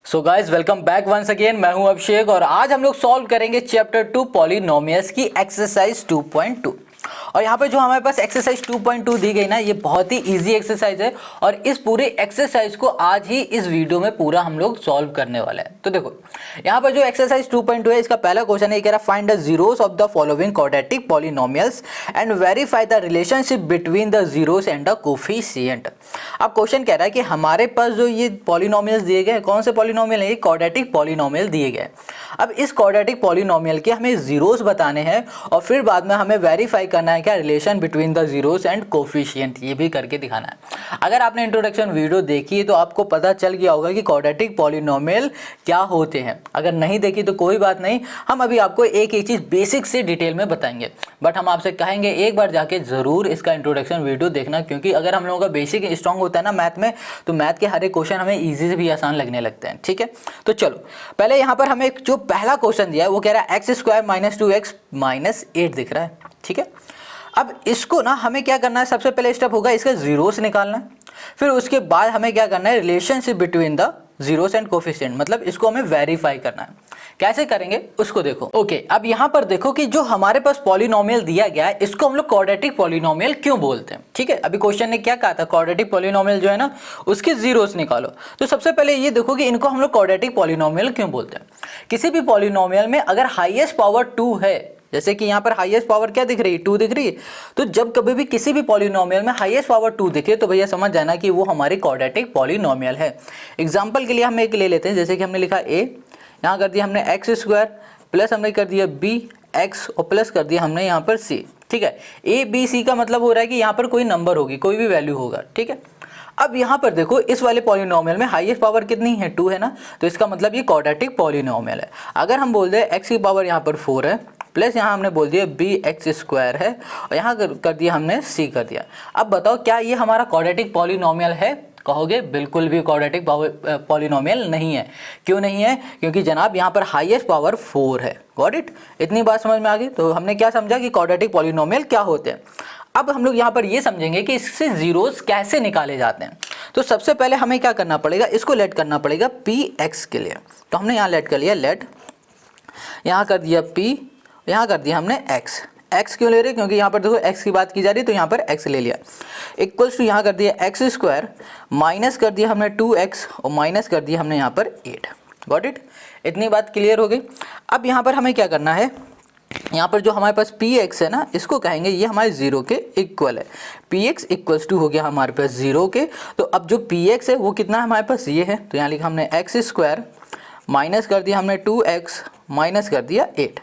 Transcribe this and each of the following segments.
सो guys welcome back once again. मैं हूं अभिषेक और आज हम लोग सॉल्व करेंगे चैप्टर 2 पॉलिनोमियल्स की एक्सरसाइज 2.2। और यहाँ पे जो हमारे पास एक्सरसाइज 2.2 दी गई ना, ये बहुत ही इजी एक्सरसाइज है और इस पूरे एक्सरसाइज को आज ही इस वीडियो में पूरा हम लोग सॉल्व करने वाले हैं। तो देखो यहाँ पर जो एक्सरसाइज 2.2 है, इसका पहला क्वेश्चन है, कह रहा find the zeros of the following quadratic polynomials and verify the relationship between the zeros and the coefficient. अब क्वेश्चन कह रहा है कि हमारे पास जो ये पॉलिनोमियल्स दिए गए, कौन से पॉलिनोमियल है, ये क्वाड्रेटिक पॉलिनोमियल दिए गए। अब इस क्वाड्रेटिक पॉलिनोमियल के हमें जीरोस बताने हैं और फिर बाद में हमें वेरीफाई करना है क्या, relation between the zeros and coefficient, ये भी करके दिखाना है। अगर आपने इंट्रोडक्शन वीडियो देखी है तो आपको पता चल गया होगा कि क्वाड्रेटिक पॉलिनोमियल क्या होते हैं। अगर नहीं देखी तो कोई बात नहीं, हम अभी आपको एक एक चीज़ बेसिक से डिटेल में बताएंगे, बट हम आपसे कहेंगे एक बार जाके ज़रूर इसका इंट्रोडक्शन वीडियो देखना, क्योंकि अगर हम लोगों का बेसिक स्ट्रॉन्ग होता है ना मैथ में, तो मैथ के हर एक क्वेश्चन हमें ईजी से भी आसान लगने लगते हैं। ठीक है, तो चलो पहले यहाँ पर हमें जो पहला क्वेश्चन दिया है वो कह रहा है x square minus 2x minus 8 दिख रहा है। ठीक है, अब इसको ना हमें क्या करना है, सबसे पहले स्टेप होगा इसका जीरोस निकालना है, फिर उसके बाद हमें क्या करना है, relationship between the zeros and coefficient, मतलब इसको हमें वेरीफाई करना है। कैसे करेंगे उसको देखो। ओके, अब यहाँ पर देखो कि जो हमारे पास पॉलिनोमियल दिया गया है, इसको हम लोग क्वाड्रेटिक पॉलिनोमियल क्यों बोलते हैं। ठीक है, अभी क्वेश्चन ने क्या कहा था, क्वाड्रेटिक पॉलिनोमियल जो है ना उसके जीरोस निकालो। तो सबसे पहले ये देखो कि इनको हम लोग क्वाड्रेटिक पॉलिनोमियल क्यों बोलते हैं। किसी भी पॉलिनोमियल में अगर हाईएस्ट पावर 2 है, जैसे कि यहाँ पर हाईएस्ट पावर क्या दिख रही है, 2 दिख रही है, तो जब कभी भी किसी भी पॉलिनोमियल में हाईएस्ट पावर 2 दिखे तो भैया समझ जाना कि वो हमारी क्वाड्रेटिक पॉलिनोमियल है। एग्जांपल के लिए हम एक ले लेते हैं, जैसे कि हमने लिखा a, यहाँ कर दिया हमने एक्स स्क्वायर प्लस हमने कर दिया b x और प्लस कर दिया हमने यहाँ पर c। ठीक है, a b c का मतलब हो रहा है कि यहाँ पर कोई नंबर होगी, कोई भी वैल्यू होगा। ठीक है, अब यहाँ पर देखो इस वाले पॉलिनोमियल में हाईएस्ट पावर कितनी है, 2 है ना, तो इसका मतलब ये क्वाड्रेटिक पॉलिनोमियल है। अगर हम बोल दें x की पावर यहाँ पर 4 है प्लस यहाँ हमने बोल दिया बी एक्स स्क्वायर है और यहाँ कर दिया हमने सी कर दिया। अब बताओ क्या ये हमारा क्वाड्रेटिक पॉलिनोमियल है? कहोगे बिल्कुल भी क्वाड्रेटिक पॉलिनोमियल नहीं है। क्यों नहीं है? क्योंकि जनाब यहाँ पर हाईएस्ट पावर 4 है। Got it? इतनी बात समझ में आ गई। तो हमने क्या समझा कि क्वाड्रेटिक पॉलिनोमियल क्या होते हैं। अब हम लोग यहाँ पर ये समझेंगे कि इससे जीरोस कैसे निकाले जाते हैं। तो सबसे पहले हमें क्या करना पड़ेगा, इसको लेट करना पड़ेगा पी एक्स के लिए। तो हमने यहाँ लेट कर लिया, लेट यहाँ कर दिया पी, यहाँ कर दिया हमने x। x क्यों ले रहे हैं? क्योंकि यहाँ पर देखो x की बात की जा रही है, तो यहाँ पर x ले लिया। इक्वल्स टू यहाँ कर दिया एक्स स्क्वायर माइनस कर दिया हमने 2x और माइनस कर दिया हमने यहाँ पर 8। Got it? इतनी बात क्लियर हो गई। अब यहाँ पर हमें क्या करना है, यहाँ पर जो हमारे पास px है ना, इसको कहेंगे ये हमारे 0 के इक्वल है। px इक्वल्स टू हो गया हमारे पास 0 के। तो अब जो px है वो कितना है हमारे पास, ये है। तो यहाँ लिखा हमने एक्स स्क्वायर माइनस कर दिया हमने 2x माइनस कर दिया 8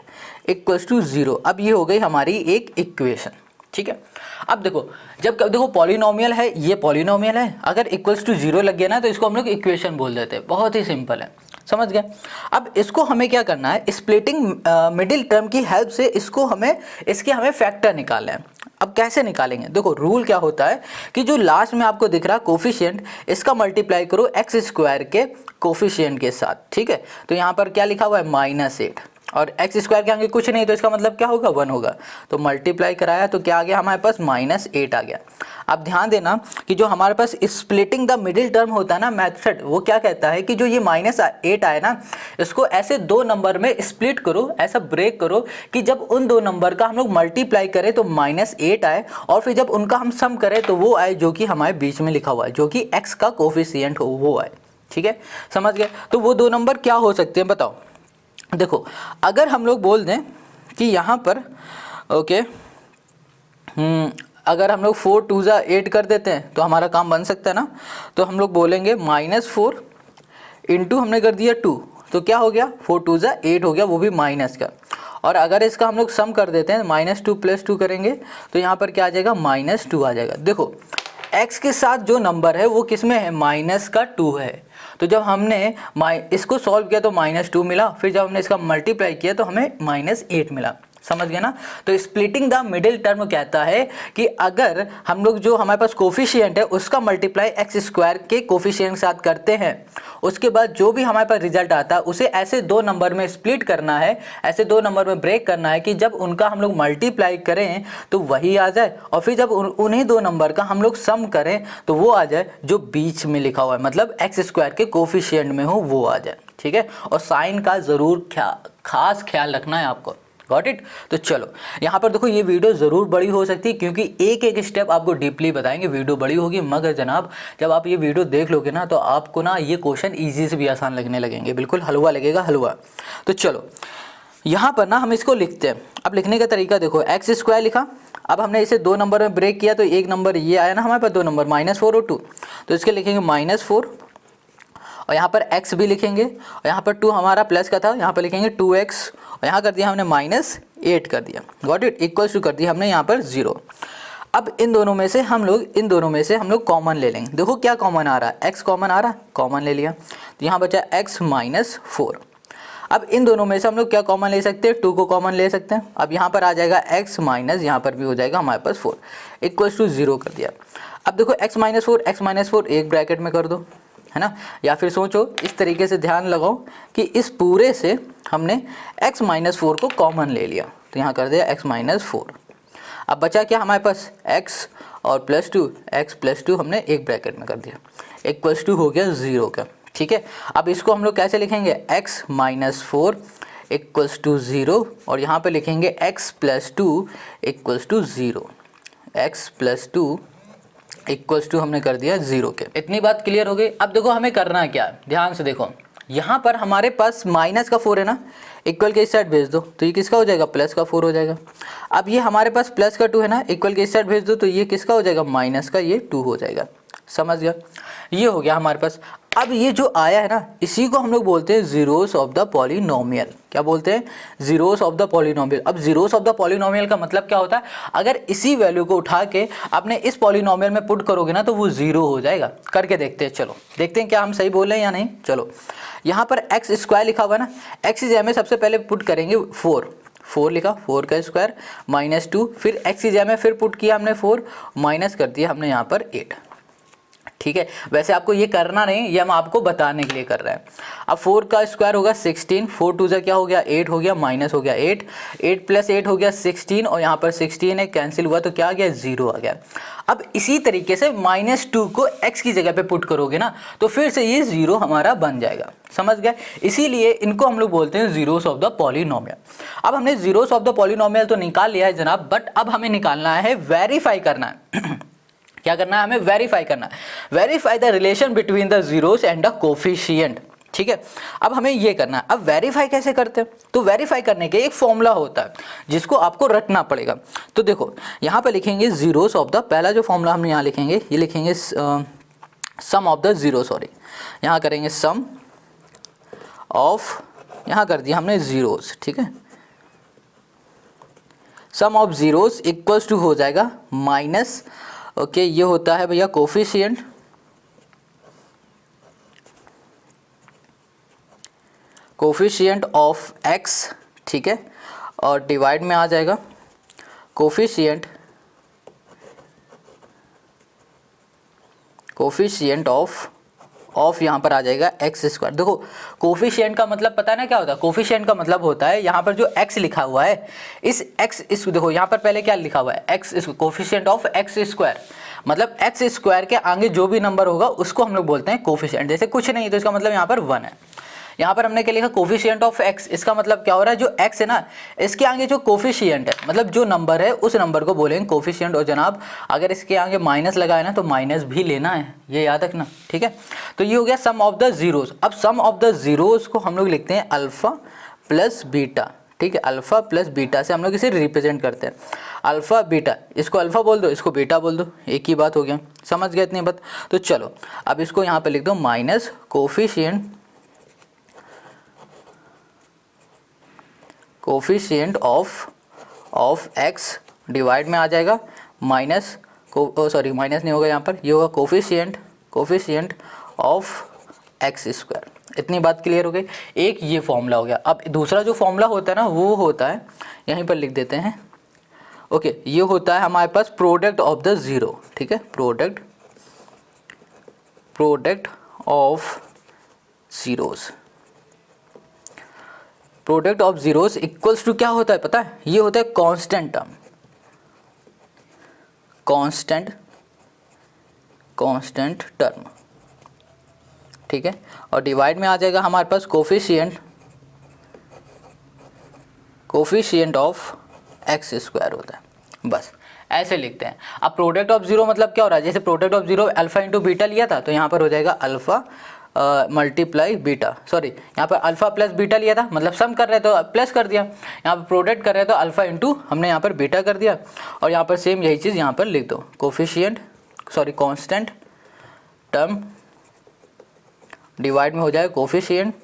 इक्वल्स टू 0। अब ये हो गई हमारी एक इक्वेशन। ठीक है, अब देखो जब देखो पॉलिनोमियल है, ये पॉलिनोमियल है, अगर इक्वल्स टू 0 लग गया ना तो इसको हम लोग इक्वेशन बोल देते हैं। बहुत ही सिंपल है, समझ गए। अब इसको हमें क्या करना है, स्प्लिटिंग मिडिल टर्म की हेल्प से इसको हमें फैक्टर निकालना है। अब कैसे निकालेंगे, देखो रूल क्या होता है कि जो लास्ट में आपको दिख रहा है कोफिशिएंट, इसका मल्टीप्लाई करो एक्स स्क्वायर के कोफिशिएंट के साथ। ठीक है, तो यहाँ पर क्या लिखा हुआ है -8 और एक्स स्क्वायर के आगे कुछ नहीं, तो इसका मतलब क्या होगा, 1 होगा। तो मल्टीप्लाई कराया तो क्या आ गया हमारे पास, -8 आ गया। अब ध्यान देना कि जो हमारे पास स्प्लिटिंग द मिडिल टर्म होता है ना मेथड, वो क्या कहता है कि जो ये -8 आए ना, इसको ऐसे 2 नंबर में स्प्लिट करो, ऐसा ब्रेक करो कि जब उन 2 नंबर का हम लोग मल्टीप्लाई करें तो -8 आए और फिर जब उनका हम सम करें तो वो आए जो कि हमारे बीच में लिखा हुआ है, जो कि x का कोफिशिएंट हो वो आए। ठीक है, समझ गए। तो वो 2 नंबर क्या हो सकते हैं बताओ। देखो अगर हम लोग बोल दें कि यहाँ पर ओके, अगर हम लोग 4 2 जा 8 कर देते हैं तो हमारा काम बन सकता है ना। तो हम लोग बोलेंगे -4 इंटू हमने कर दिया 2, तो क्या हो गया, 4 2 जा 8 हो गया, वो भी माइनस का। और अगर इसका हम लोग सम कर देते हैं -2 + 2 करेंगे तो यहाँ पर क्या आ जाएगा, -2 आ जाएगा। देखो x के साथ जो नंबर है वो किस में है, -2 है। तो जब हमने इसको सॉल्व किया तो -2 मिला, फिर जब हमने इसका मल्टीप्लाई किया तो हमें -8 मिला। समझ गए ना। तो स्प्लिटिंग द मिडिल टर्म कहता है कि अगर हम लोग जो हमारे पास कोफिशिएंट है उसका मल्टीप्लाई एक्स स्क्वायर के कोफिशिएंट के साथ करते हैं, उसके बाद जो भी हमारे पास रिजल्ट आता है उसे ऐसे दो नंबर में स्प्लिट करना है, ऐसे दो नंबर में ब्रेक करना है कि जब उनका हम लोग मल्टीप्लाई करें तो वही आ जाए, और फिर जब उन्हीं दो नंबर का हम लोग सम करें तो वो आ जाए जो बीच में लिखा हुआ है, मतलब एक्स स्क्वायर के कोफिशिएंट में हो वो आ जाए। ठीक है, और साइन का ज़रूर खास ख्याल रखना है आपको। Got it. तो चलो यहाँ पर देखो, ये वीडियो ज़रूर बड़ी हो सकती है क्योंकि एक एक स्टेप आपको डीपली बताएंगे, वीडियो बड़ी होगी, मगर जनाब जब आप ये वीडियो देख लोगे ना तो आपको ना ये क्वेश्चन ईजी से भी आसान लगने लगेंगे, बिल्कुल हलवा लगेगा, हलवा। तो चलो यहाँ पर ना हम इसको लिखते हैं। अब लिखने का तरीका देखो, एक्स स्क्वायर लिखा, अब हमने इसे दो नंबर में ब्रेक किया तो एक नंबर ये आया ना हमारे पास, दो नंबर -4 और 2, तो इसके लिखेंगे -4, और यहाँ पर x भी लिखेंगे, और यहाँ पर 2 हमारा प्लस का था, यहाँ पर लिखेंगे 2x, और यहाँ कर दिया हमने -8 कर दिया। Got it. इक्वल्स टू कर दिया हमने यहाँ पर 0। अब इन दोनों में से हम लोग कॉमन ले लेंगे। देखो क्या कॉमन आ रहा है, x कॉमन आ रहा है, कॉमन ले लिया, तो यहाँ बचा x -4। अब इन दोनों में से हम लोग क्या कॉमन ले सकते हैं, 2 को कॉमन ले सकते हैं। अब यहाँ पर आ जाएगा x माइनस, यहाँ पर भी हो जाएगा हमारे पास 4, इक्वल्स टू 0 कर दिया। अब देखो x -4 एक ब्रैकेट में कर दो, है ना, या फिर सोचो इस तरीके से ध्यान लगाओ कि इस पूरे से हमने x -4 को कॉमन ले लिया, तो यहाँ कर दिया x -4। अब बचा क्या हमारे पास, x और +2, x +2 हमने एक ब्रैकेट में कर दिया, इक्वल्स टू हो गया 0 का। ठीक है, अब इसको हम लोग कैसे लिखेंगे, x -4 इक्वल्स टू 0, और यहाँ पे लिखेंगे x +2 equals to 0, x +2 equals to हमने कर दिया 0 के। इतनी बात क्लियर हो गई। अब देखो हमें करना है क्या, ध्यान से देखो, यहाँ पर हमारे पास माइनस का 4 है ना, इक्वल के इस साइड भेज दो तो ये किसका हो जाएगा, प्लस का 4 हो जाएगा। अब ये हमारे पास प्लस का 2 है ना, इक्वल के इस साइड भेज दो तो ये किसका हो जाएगा, माइनस का ये 2 हो जाएगा। समझ गया, ये हो गया हमारे पास। अब ये जो आया है ना, इसी को हम लोग बोलते हैं जीरोस ऑफ द पॉलिनोमियल। क्या बोलते हैं, जीरोस ऑफ द पॉलिनोमियल। अब जीरोस ऑफ द पॉलिनोमियल का मतलब क्या होता है, अगर इसी वैल्यू को उठा के आपने इस पॉलिनोमियल में पुट करोगे ना तो वो जीरो हो जाएगा। करके देखते हैं, चलो देखते हैं क्या हम सही बोल रहे हैं या नहीं। चलो यहाँ पर एक्स स्क्वायर लिखा हुआ है ना, एक्स की जगह में सबसे पहले पुट करेंगे 4 लिखा, 4 का स्क्वायर -2, फिर एक्स की जगह में फिर पुट किया हमने 4, माइनस कर दिया हमने यहाँ पर 8। ठीक है, वैसे आपको ये करना नहीं, ये हम आपको बताने के लिए कर रहे हैं। अब 4 का स्क्वायर होगा 16, 4 2 जा क्या हो गया 8 हो गया, माइनस हो गया 8, 8 + 8 हो गया 16, और यहाँ पर 16 है कैंसिल हुआ तो क्या आ गया 0 आ गया। अब इसी तरीके से -2 को x की जगह पे पुट करोगे ना तो फिर से ये 0 हमारा बन जाएगा। समझ गए, इसीलिए इनको हम लोग बोलते हैं जीरोस ऑफ द पॉलिनोमियल। अब हमने जीरोस ऑफ द पॉलिनोमियल तो निकाल लिया है जनाब, बट अब हमें निकालना है, वेरीफाई करना है क्या करना है हमें, वेरीफाई करना है, verify the relation between the zeros and the coefficient. ठीक है, अब हमें ये करना है। अब वेरीफाई कैसे करते हैं, तो वेरीफाई करने के एक फॉर्मूला होता है जिसको आपको रटना पड़ेगा। तो देखो यहाँ पे लिखेंगे जीरोस ऑफ द, पहला जो फॉर्मूला हम यहाँ लिखेंगे, ये लिखेंगे सम ऑफ द जीरो, सॉरी यहाँ करेंगे सम ऑफ, यहाँ कर दिया हमने जीरोस। ठीक है, सम ऑफ जीरोस इक्वल्स टू हो जाएगा माइनस, ओके ये होता है भैया कोफिशिएंट, कोफिशिएंट ऑफ x। ठीक है, और डिवाइड में आ जाएगा कोफिशिएंट ऑफ यहाँ पर आ जाएगा एक्स स्क्वायर। देखो कोफिशिएंट का मतलब पता है ना क्या होता है, कोफिशिएंट का मतलब होता है यहाँ पर जो x लिखा हुआ है, इस x इस देखो यहाँ पर पहले क्या लिखा हुआ है, x इस कोफिशिएंट ऑफ एक्स स्क्वायर, मतलब एक्स स्क्वायर के आगे जो भी नंबर होगा उसको हम लोग बोलते हैं कोफिशिएंट। जैसे कुछ नहीं तो इसका मतलब यहाँ पर 1 है। यहाँ पर हमने क्या लिखा, कोफिशिएंट ऑफ x, इसका मतलब क्या हो रहा है, जो x है ना इसके आगे जो कोफिशिएंट है, मतलब जो नंबर है उस नंबर को बोलेंगे कोफिशिएंट। और जनाब अगर इसके आगे माइनस लगाए ना तो माइनस भी लेना है, ये याद रखना। ठीक है, तो ये हो गया सम ऑफ द जीरोस। अब सम ऑफ द जीरोस को हम लोग लिखते हैं अल्फा प्लस बीटा। ठीक है, अल्फा प्लस बीटा से हम लोग इसे रिप्रेजेंट करते हैं, अल्फा बीटा, इसको अल्फा बोल दो इसको बीटा बोल दो, एक ही बात हो गया। समझ गए इतनी बात। तो चलो अब इसको यहाँ पे लिख दो minus coefficient of x, divide में आ जाएगा माइनस सॉरी माइनस नहीं होगा यहाँ पर, ये होगा कोफिशिएंट ऑफ x स्क्वायर, इतनी बात क्लियर हो गई। एक ये फॉर्मूला हो गया। अब दूसरा जो फॉर्मूला होता है ना वो होता है, यहीं पर लिख देते हैं, ओके, ये होता है हमारे पास प्रोडक्ट ऑफ द ज़ीरो, ठीक है, product of zeros, product of zeros equals to क्या होता है पता है, ये होता है कांस्टेंट टर्म, कांस्टेंट टर्म, ठीक है, और डिवाइड में आ जाएगा हमारे पास कोफिशिएंट ऑफ एक्स स्क्वायर होता है, बस ऐसे लिखते हैं। अब प्रोडक्ट ऑफ जीरो मतलब क्या हो रहा है, जैसे product of zero alpha into beta लिया था तो यहाँ पर हो जाएगा अल्फा मल्टीप्लाई बीटा, सॉरी यहाँ पर अल्फा प्लस बीटा लिया था, मतलब सम कर रहे तो प्लस कर दिया, यहाँ पर प्रोडक्ट कर रहे तो अल्फा इंटू हमने यहाँ पर बीटा कर दिया, और यहाँ पर सेम यही चीज़ यहाँ पर लिख दो, कांस्टेंट टर्म डिवाइड में हो जाएगा कोफिशिएंट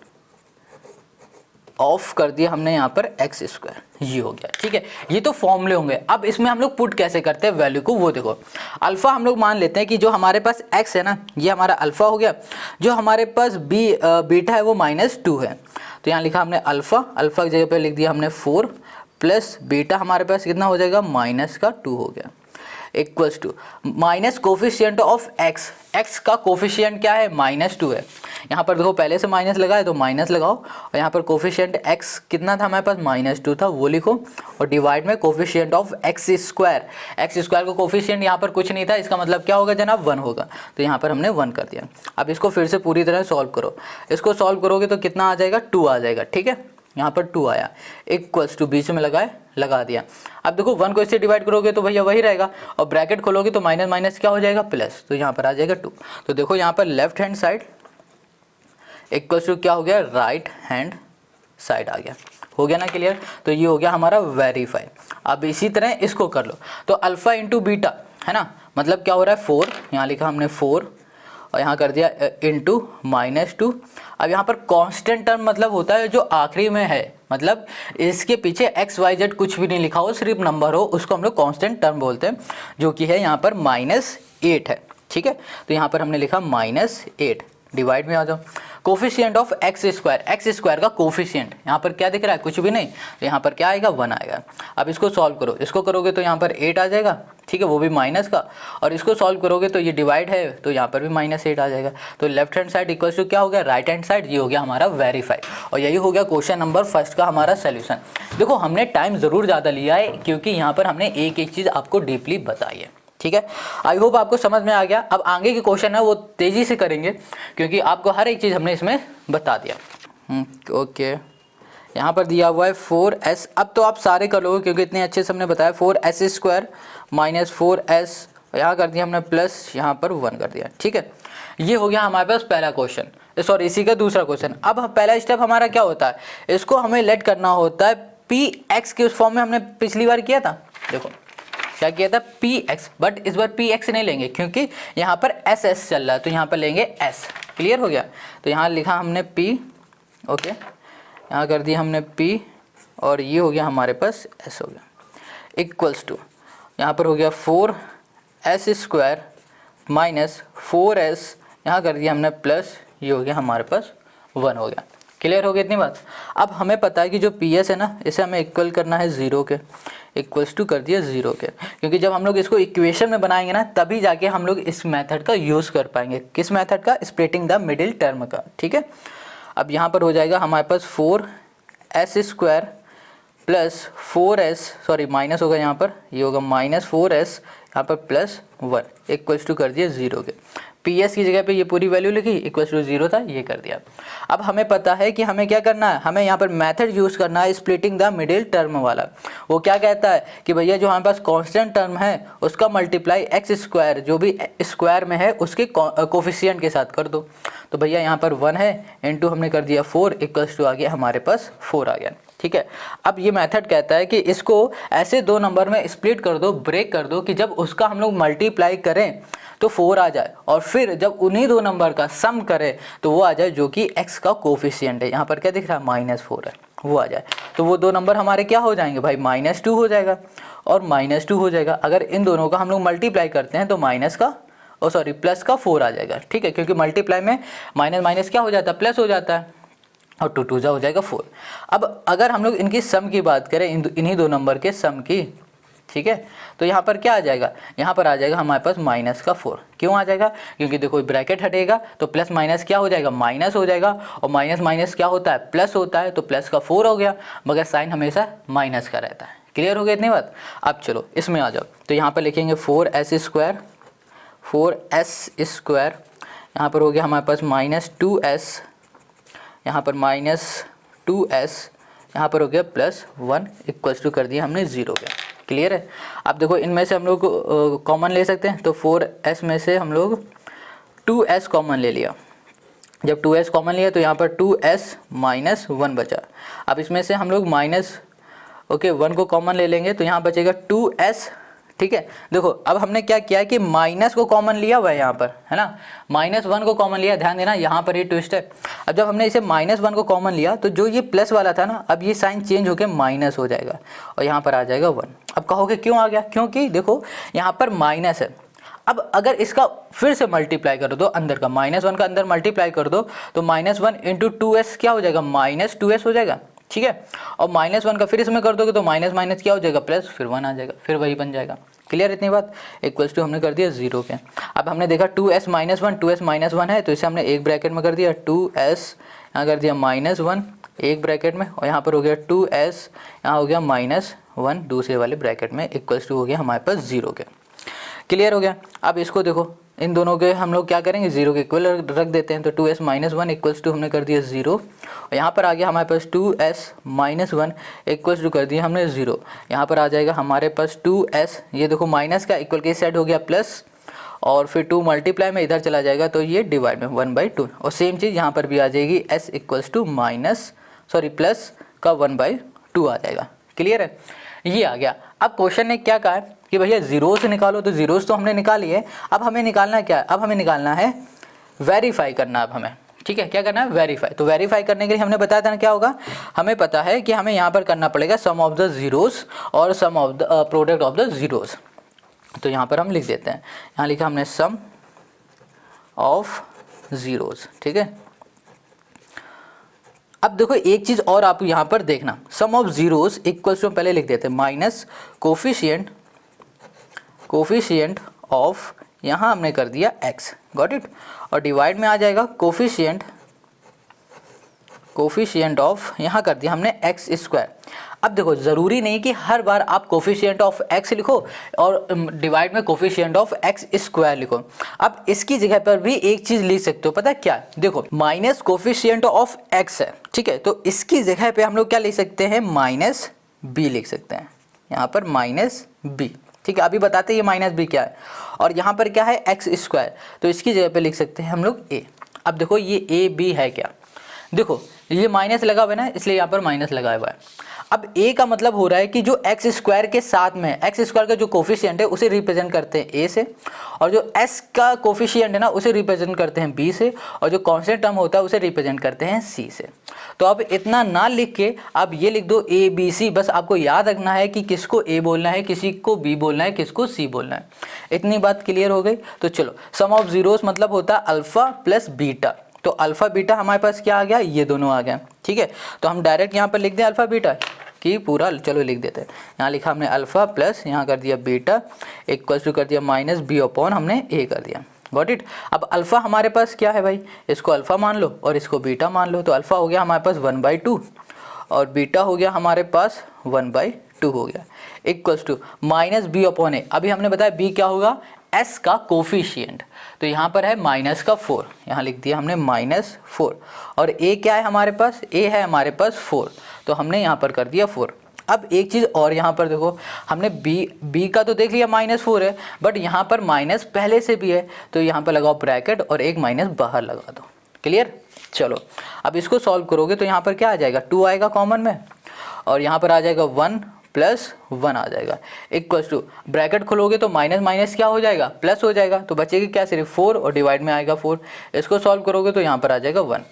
ऑफ कर दिया हमने यहाँ पर एक्स स्क्वायर, ये हो गया, ठीक है। ये तो फॉर्मूले होंगे। अब इसमें हम लोग पुट कैसे करते हैं वैल्यू को, वो देखो, अल्फा हम लोग मान लेते हैं कि जो हमारे पास एक्स है ना ये हमारा अल्फा हो गया, जो हमारे पास बीटा है वो -2 है, तो यहाँ लिखा हमने अल्फा की जगह पे लिख दिया हमने 4 प्लस बीटा हमारे पास कितना हो जाएगा -2 हो गया, equals to minus coefficient of x का कोफिशिएंट क्या है -2 है, यहाँ पर देखो पहले से माइनस लगा है तो माइनस लगाओ, और यहाँ पर कोफिशिएंट एक्स कितना था हमारे पास -2 था वो लिखो, और डिवाइड में कोफिशिएंट ऑफ एक्स स्क्वायर का कोफिशिएंट यहाँ पर कुछ नहीं था, इसका मतलब क्या होगा जनाब 1 होगा, तो यहाँ पर हमने 1 कर दिया। अब इसको फिर से पूरी तरह सॉल्व करो, इसको सॉल्व करोगे तो कितना आ जाएगा 2 आ जाएगा, ठीक है, यहाँ पर 2 आया, इक्वल्स टू बीच में लगा दिया। अब देखो 1 को इससे डिवाइड करोगे तो भैया वही रहेगा, और ब्रैकेट खोलोगे तो माइनस माइनस क्या हो जाएगा प्लस, तो यहाँ पर आ जाएगा 2। तो देखो यहाँ पर left hand side equals to क्या हो गया, राइट हैंड साइड आ गया, हो गया ना क्लियर। तो ये हो गया हमारा वेरीफाई। अब इसी तरह इसको कर लो, तो अल्फा इंटू बीटा है ना, मतलब क्या हो रहा है 4, यहाँ लिखा हमने 4 और यहाँ कर दिया इंटू -2। अब यहाँ पर कांस्टेंट टर्म मतलब होता है जो आखिरी में है, मतलब इसके पीछे XYZ कुछ भी नहीं लिखा हो, सिर्फ नंबर हो, उसको हम लोग कांस्टेंट टर्म बोलते हैं, जो कि है यहाँ पर -8 है, ठीक है। तो यहाँ पर हमने लिखा -8, डिवाइड में आ जाओ, कोफिशिएंट ऑफ एक्स स्क्वायर का कोफिशिएंट यहाँ पर क्या दिख रहा है, कुछ भी नहीं, तो यहाँ पर क्या आएगा 1 आएगा। अब इसको सॉल्व करो, इसको करोगे तो यहाँ पर 8 आ जाएगा, ठीक है, वो भी माइनस का, और इसको सॉल्व करोगे तो ये डिवाइड है तो यहाँ पर भी -8 आ जाएगा। तो left hand side equals to क्या हो गया, राइट हैंड साइड, ये हो गया हमारा वेरीफाई, और यही हो गया क्वेश्चन नंबर 1 का हमारा सोल्यूशन। देखो हमने टाइम ज़रूर ज़्यादा लिया है क्योंकि यहाँ पर हमने एक एक चीज़ आपको डीपली बताई है, ठीक है। आई होप आपको समझ में आ गया। अब आगे के क्वेश्चन है वो तेज़ी से करेंगे क्योंकि आपको हर एक चीज़ हमने इसमें बता दिया। ओके, यहाँ पर दिया हुआ है 4s, अब तो आप सारे कर लोगे क्योंकि इतने अच्छे से हमने बताया, 4s स्क्वायर माइनस 4s, यहाँ कर दिया हमने प्लस यहाँ पर 1 कर दिया, ठीक है। ये हो गया हमारे पास पहला क्वेश्चन, सॉरी इसी का दूसरा क्वेश्चन। अब पहला स्टेप हमारा क्या होता है, इसको हमें लेट करना होता है px के उस फॉर्म में हमने पिछली बार किया था, देखो क्या किया था px, बट इस बार px नहीं लेंगे क्योंकि यहाँ पर ss चल रहा है, तो यहाँ पर लेंगे s, क्लियर हो गया। तो यहाँ लिखा हमने p, ओके, यहाँ कर दिया हमने p, और ये हो गया हमारे पास s हो गया, इक्वल्स टू यहाँ पर हो गया 4s स्क्वायर माइनस 4s, यहाँ कर दिया हमने प्लस, ये हो गया हमारे पास 1 हो गया, क्लियर हो गया इतनी बात। अब हमें पता है कि जो PS है ना इसे हमें इक्वल करना है 0 के, इक्वल्स टू कर दिया 0 के, क्योंकि जब हम लोग इसको इक्वेशन में बनाएंगे ना तभी जाके हम लोग इस मेथड का यूज़ कर पाएंगे। किस मेथड का, स्प्लिटिंग द मिडिल टर्म का, ठीक है। अब यहाँ पर हो जाएगा हमारे पास 4s square plus 4s, sorry minus होगा यहाँ पर, ये होगा -4s यहाँ पर प्लस 1 इक्वल्स टू कर दिया 0 के। PS की जगह पे ये पूरी वैल्यू लिखी, इक्वल्स टू 0 था, ये कर दिया। अब हमें पता है कि हमें क्या करना है, हमें यहाँ पर मेथड यूज़ करना है स्प्लिटिंग द मिडिल टर्म वाला। वो क्या कहता है कि भैया जो हमारे पास कांस्टेंट टर्म है उसका मल्टीप्लाई एक्स स्क्वायर जो भी स्क्वायर में है उसके कोफिशिएंट के साथ कर दो। तो भैया यहाँ पर 1 है, इंटू हमने कर दिया 4, इक्वल्स टू आ गया हमारे पास 4 आ गया, ठीक है। अब ये मेथड कहता है कि इसको ऐसे 2 नंबर में स्प्लिट कर दो, ब्रेक कर दो कि जब उसका हम लोग मल्टीप्लाई करें तो 4 आ जाए, और फिर जब उन्हीं 2 नंबर का सम करें तो वो आ जाए जो कि x का कोफिशिएंट है, यहाँ पर क्या दिख रहा है -4 है, वो आ जाए। तो वो 2 नंबर हमारे क्या हो जाएंगे भाई, -2 हो जाएगा और -2 हो जाएगा। अगर इन दोनों का हम लोग मल्टीप्लाई करते हैं तो माइनस का सॉरी प्लस का 4 आ जाएगा, ठीक है, क्योंकि मल्टीप्लाई में माइनस माइनस क्या हो जाता है, प्लस हो जाता है, और 2 2 हो जाएगा 4। अब अगर हम लोग इनकी सम की बात करें, इन्हीं दो नंबर के सम की, ठीक है, तो यहाँ पर क्या आ जाएगा, यहाँ पर आ जाएगा हमारे पास माइनस का 4। क्यों आ जाएगा, क्योंकि देखो ब्रैकेट हटेगा तो प्लस माइनस क्या हो जाएगा, माइनस हो जाएगा, और माइनस माइनस क्या होता है, प्लस होता है, तो प्लस का 4 हो गया, मगर साइन हमेशा माइनस का रहता है। क्लियर हो गया इतनी बात। अब चलो इसमें आ जाओ, तो यहाँ पर लिखेंगे 4s स्क्वायर, 4s स्क्वायर, यहाँ पर हो गया हमारे पास -2s, यहाँ पर -2s, यहाँ पर हो गया +1 इक्वल्स टू कर दिया हमने 0 पे। क्लियर है। अब देखो इनमें से हम लोग कॉमन ले सकते हैं, तो 4s में से हम लोग 2s कॉमन ले लिया। जब 2s कॉमन लिया तो यहाँ पर 2s -1 बचा। अब इसमें से हम लोग -1 को कॉमन ले लेंगे तो यहाँ बचेगा 2s, ठीक है। देखो अब हमने क्या किया कि माइनस को कॉमन लिया हुआ है यहाँ पर, है ना, -1 को कॉमन लिया, ध्यान देना यहाँ पर ये ट्विस्ट है। अब जब हमने इसे -1 को कॉमन लिया तो जो ये प्लस वाला था ना, अब ये साइन चेंज होकर माइनस हो जाएगा और यहाँ पर आ जाएगा 1। अब कहोगे क्यों आ गया, क्योंकि देखो यहाँ पर माइनस है। अब अगर इसका फिर से मल्टीप्लाई कर दो, अंदर का -1 का अंदर मल्टीप्लाई कर दो तो -1 × 2s क्या हो जाएगा, -2s हो जाएगा, ठीक है। और -1 का फिर इसमें कर दोगे तो माइनस माइनस क्या हो जाएगा, प्लस, फिर 1 आ जाएगा, फिर वही बन जाएगा। क्लियर इतनी बात। इक्वल्स टू हमने कर दिया 0 के। अब हमने देखा 2s -1 है तो इसे हमने एक ब्रैकेट में कर दिया, 2s यहाँ कर दिया -1 एक ब्रैकेट में, और यहाँ पर हो गया 2s यहाँ हो गया -1 दूसरे वाले ब्रैकेट में, इक्वल्स टू हो गया हमारे पास 0 के। क्लियर हो गया। अब इसको देखो, इन दोनों के हम लोग क्या करेंगे, 0 के इक्वल रख देते हैं, तो 2s -1 इक्वल्स टू हमने कर दिया 0, और यहाँ पर आ गया हमारे पास 2s -1 इक्वल्स टू कर दिया हमने 0। यहाँ पर आ जाएगा हमारे पास 2s, ये देखो माइनस का इक्वल के साइड हो गया प्लस, और फिर 2 मल्टीप्लाई में इधर चला जाएगा तो ये डिवाइड में 1/2, और सेम चीज़ यहाँ पर भी आ जाएगी, s इक्वल्स टू प्लस का 1/2 आ जाएगा। क्लियर है, ये आ गया। अब क्वेश्चन ने क्या कहा है कि भैया जीरोस निकालो, तो जीरोस तो हमने निकाली है, अब हमें निकालना क्या है, अब हमें निकालना है वेरीफाई करना है अब हमें, ठीक है। क्या करना है, वेरीफाई। तो वेरीफाई करने के लिए हमने बताया था ना क्या होगा, हमें पता है कि हमें यहाँ पर करना पड़ेगा सम ऑफ द जीरोस और sum of the product of the zeros. तो यहाँ पर हम लिख देते हैं, यहाँ लिखा हमने सम ऑफ जीरोस, ठीक है। अब देखो एक चीज़ और आप यहाँ पर देखना, सम ऑफ जीरोस इक्वल्स टू पहले लिख देते हैं माइनस कोफिशिएंट ऑफ, यहाँ हमने कर दिया x, गॉट इट, और डिवाइड में आ जाएगा कोफिशिएंट ऑफ, यहाँ कर दिया हमने x स्क्वायर। अब देखो ज़रूरी नहीं कि हर बार आप कोफिशिएंट ऑफ x लिखो और डिवाइड में कोफिशिएंट ऑफ x स्क्वायर लिखो। अब इसकी जगह पर भी एक चीज़ लिख सकते हो, पता है क्या, देखो माइनस कोफिशिएंट ऑफ x है, ठीक है, तो इसकी जगह पे हम लोग क्या लिख सकते हैं, -b लिख सकते हैं, यहाँ पर -b, ठीक है। अभी बताते हैं ये -b क्या है, और यहाँ पर क्या है x स्क्वायर, तो इसकी जगह पे लिख सकते हैं हम लोग a। अब देखो ये a b है क्या, देखो ये माइनस लगा हुआ है ना, इसलिए यहाँ पर माइनस लगा हुआ है। अब a का मतलब हो रहा है कि जो x स्क्वायर के साथ में, x स्क्वायर का जो कोफिशिएंट है उसे रिप्रेजेंट करते हैं a से, और जो s का कोफिशिएंट है ना उसे रिप्रेजेंट करते हैं b से, और जो कांस्टेंट टर्म होता है उसे रिप्रेजेंट करते हैं c से। तो अब इतना ना लिख के आप ये लिख दो a b c, बस आपको याद रखना है कि किसको a बोलना है, किसी को b बोलना है, किसको c बोलना है। इतनी बात क्लियर हो गई। तो चलो सम ऑफ जीरोस मतलब होता है अल्फा प्लस बीटा, तो अल्फा बीटा हमारे पास क्या आ गया, ये दोनों आ गया, ठीक है। तो हम डायरेक्ट यहाँ पर लिख दें अल्फा बीटा कि पूरा, चलो लिख देते हैं, यहाँ लिखा हमने अल्फा प्लस यहाँ कर दिया बीटा इक्वल्स टू कर दिया -b अपॉन हमने a कर दिया, गॉट इट। अब अल्फा हमारे पास क्या है भाई, इसको अल्फा मान लो और इसको बीटा मान लो, तो अल्फा हो गया हमारे पास 1/2 और बीटा हो गया हमारे पास 1/2 हो गया, equals to -b upon a। अभी हमने बताया b क्या होगा, s का कोफिशिएंट, तो यहाँ पर है -4, यहाँ लिख दिया हमने -4, और a क्या है हमारे पास, a है हमारे पास 4, तो हमने यहाँ पर कर दिया 4। अब एक चीज़ और यहाँ पर देखो, हमने b का तो देख लिया -4 है, बट यहाँ पर माइनस पहले से भी है, तो यहाँ पर लगाओ ब्रैकेट और एक माइनस बाहर लगा दो। क्लियर। चलो अब इसको सॉल्व करोगे तो यहाँ पर क्या आ जाएगा, 2 आएगा कॉमन में, और यहाँ पर आ जाएगा 1 + 1 आ जाएगा, इक्वल्स टू ब्रैकेट खोलोगे तो माइनस माइनस क्या हो जाएगा, प्लस हो जाएगा, तो बचेगी क्या, सिर्फ 4, और डिवाइड में आएगा 4। इसको सॉल्व करोगे तो यहाँ पर आ जाएगा 1।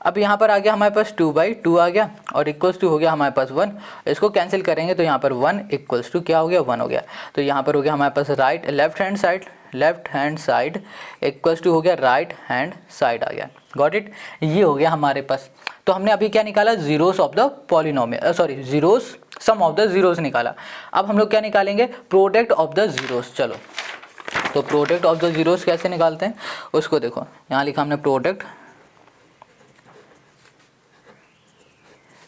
अब यहाँ पर आ गया हमारे पास 2/2 आ गया, और इक्वल्स टू हो गया हमारे पास 1। इसको कैंसिल करेंगे तो यहाँ पर 1 इक्वल्स टू क्या हो गया, 1 हो गया। तो यहाँ पर हो गया हमारे पास left hand left hand side equals to हो गया राइट हैंड साइड आ गया। गॉट इट, ये हो गया हमारे पास। तो हमने अभी क्या निकाला, zeros of the polynomial, sorry zeros, sum of the zeros निकाला। अब हम लोग क्या निकालेंगे, प्रोडक्ट ऑफ द जीरोस। चलो तो प्रोडक्ट ऑफ द जीरोस कैसे निकालते हैं उसको देखो, यहाँ लिखा हमने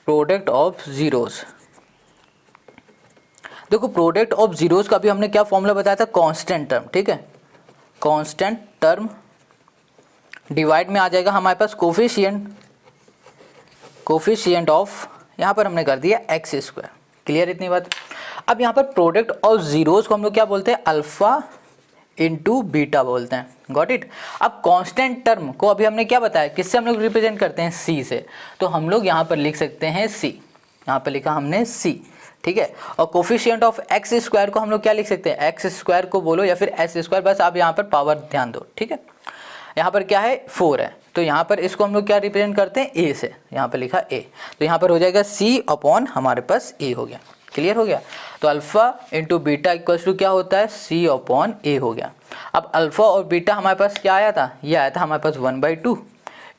प्रोडक्ट ऑफ जीरोस। देखो प्रोडक्ट ऑफ जीरोस का भी हमने क्या फॉर्मूला बताया था, कांस्टेंट टर्म, ठीक है, कांस्टेंट टर्म डिवाइड में आ जाएगा हमारे पास कोफिशिएंट ऑफ, यहाँ पर हमने कर दिया एक्स स्क्वायर। क्लियर इतनी बात। अब यहाँ पर प्रोडक्ट ऑफ जीरोस को हम लोग क्या बोलते हैं, अल्फा इंटू बीटा बोलते हैं। Got it. अब कांस्टेंट टर्म को अभी हमने क्या बताया, किससे हम लोग रिप्रेजेंट करते हैं, सी से। तो हम लोग यहाँ पर लिख सकते हैं सी, यहाँ पर लिखा हमने सी, ठीक है। और कोफिशिएंट ऑफ एक्स स्क्वायर को हम लोग क्या लिख सकते हैं, एक्स स्क्वायर को बोलो या फिर एस स्क्वायर, बस आप यहाँ पर पावर ध्यान दो, ठीक है। यहाँ पर क्या है, 4 है, तो यहाँ पर इसको हम लोग क्या रिप्रेजेंट करते हैं, ए से, यहाँ पर लिखा ए, तो यहाँ पर हो जाएगा सी अपॉन हमारे पास ए हो गया। क्लियर हो गया। तो alpha into beta equals to क्या होता है, सी अपॉन ए हो गया। अब अल्फा और बीटा हमारे पास क्या आया था, ये आया था हमारे पास 1/2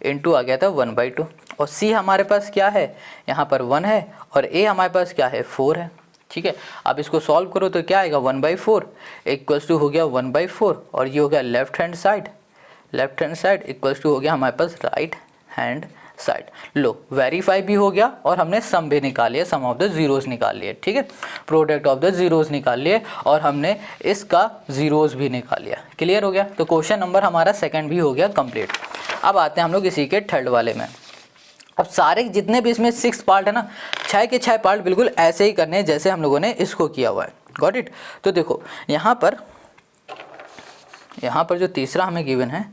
इंटू आ गया था 1/2, और सी हमारे पास क्या है, यहाँ पर 1 है, और ए हमारे पास क्या है, 4 है, ठीक है। अब इसको सॉल्व करो तो क्या आएगा, 1/4 इक्वल्स टू हो गया 1/4, और ये हो गया left hand side equals to हो गया हमारे पास राइट हैंड साइड। लो वेरीफाई भी हो गया और हमने सम भी निकाल लिया, सम ऑफ द जीरोस निकाल लिए, ठीक है, प्रोडक्ट ऑफ द जीरोस निकाल लिए, और हमने इसका जीरोस भी निकाल लिया। क्लियर हो गया। तो क्वेश्चन नंबर हमारा सेकंड भी हो गया कंप्लीट। अब आते हैं हम लोग इसी के थर्ड वाले में। अब सारे जितने भी इसमें 6 पार्ट है ना, 6 के 6 पार्ट बिल्कुल ऐसे ही करने हैं जैसे हम लोगों ने इसको किया हुआ है। Got it. तो देखो यहाँ पर जो तीसरा हमें गिवन है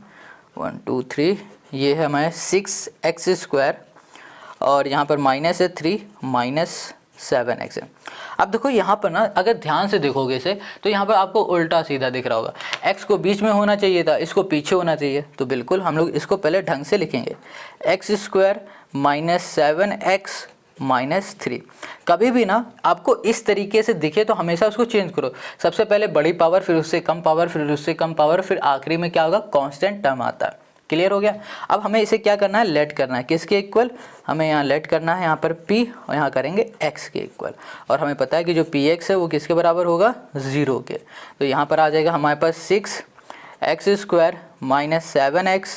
1 2 3, ये है हमारे 6x², और यहाँ पर माइनस है 3 -7x है। अब देखो यहाँ पर ना अगर ध्यान से देखोगे इसे, तो यहाँ पर आपको उल्टा सीधा दिख रहा होगा, x को बीच में होना चाहिए था, इसको पीछे होना चाहिए। तो बिल्कुल हम लोग इसको पहले ढंग से लिखेंगे, x² -7x -3। कभी भी ना आपको इस तरीके से दिखे तो हमेशा उसको चेंज करो, सबसे पहले बड़ी पावर, फिर उससे कम पावर, फिर उससे कम पावर, फिर आखिरी में क्या होगा, कांस्टेंट टर्म आता है। क्लियर हो गया। अब हमें इसे क्या करना है, लेट करना है, किसके इक्वल, हमें यहाँ लेट करना है, यहाँ पर p और यहाँ करेंगे x के इक्वल, और हमें पता है कि जो px है वो किसके बराबर होगा, 0 के। तो यहाँ पर आ जाएगा हमारे पास 6x² -7x,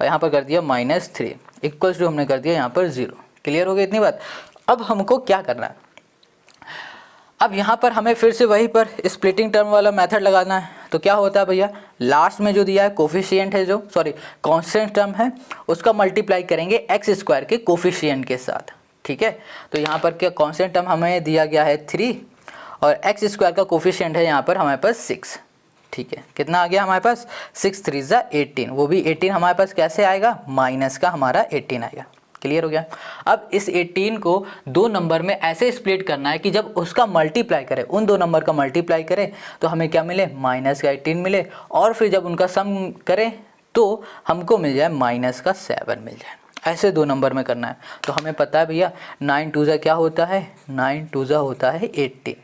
और यहाँ पर कर दिया -3 इक्वल्स टू हमने कर दिया यहाँ पर 0। क्लियर हो गया इतनी बात। अब हमको क्या करना है, अब यहाँ पर हमें फिर से वहीं पर स्प्लिटिंग टर्म वाला मेथड लगाना है। तो क्या होता है भैया, लास्ट में जो दिया है कोफिशिएंट है, जो सॉरी कांस्टेंट टर्म है, उसका मल्टीप्लाई करेंगे x² के कोफिशिएंट के साथ, ठीक है। तो यहाँ पर क्या कांस्टेंट टर्म हमें दिया गया है 3, और x² का कोफिशिएंट है यहाँ पर हमारे पास 6, ठीक है। कितना आ गया हमारे पास, 6 3 ज़ा 18, वो भी 18 हमारे पास कैसे आएगा, माइनस का हमारा 18 आएगा। क्लियर हो गया। अब इस 18 को 2 नंबर में ऐसे स्प्लिट करना है कि जब उसका मल्टीप्लाई करें, उन 2 नंबर का मल्टीप्लाई करें तो हमें क्या मिले, माइनस का 18 मिले, और फिर जब उनका सम करें तो हमको मिल जाए माइनस का 7 मिल जाए। ऐसे 2 नंबर में करना है। तो हमें पता है भैया 9 2 ज़ा क्या होता है, 9 2 ज़ा होता है 18,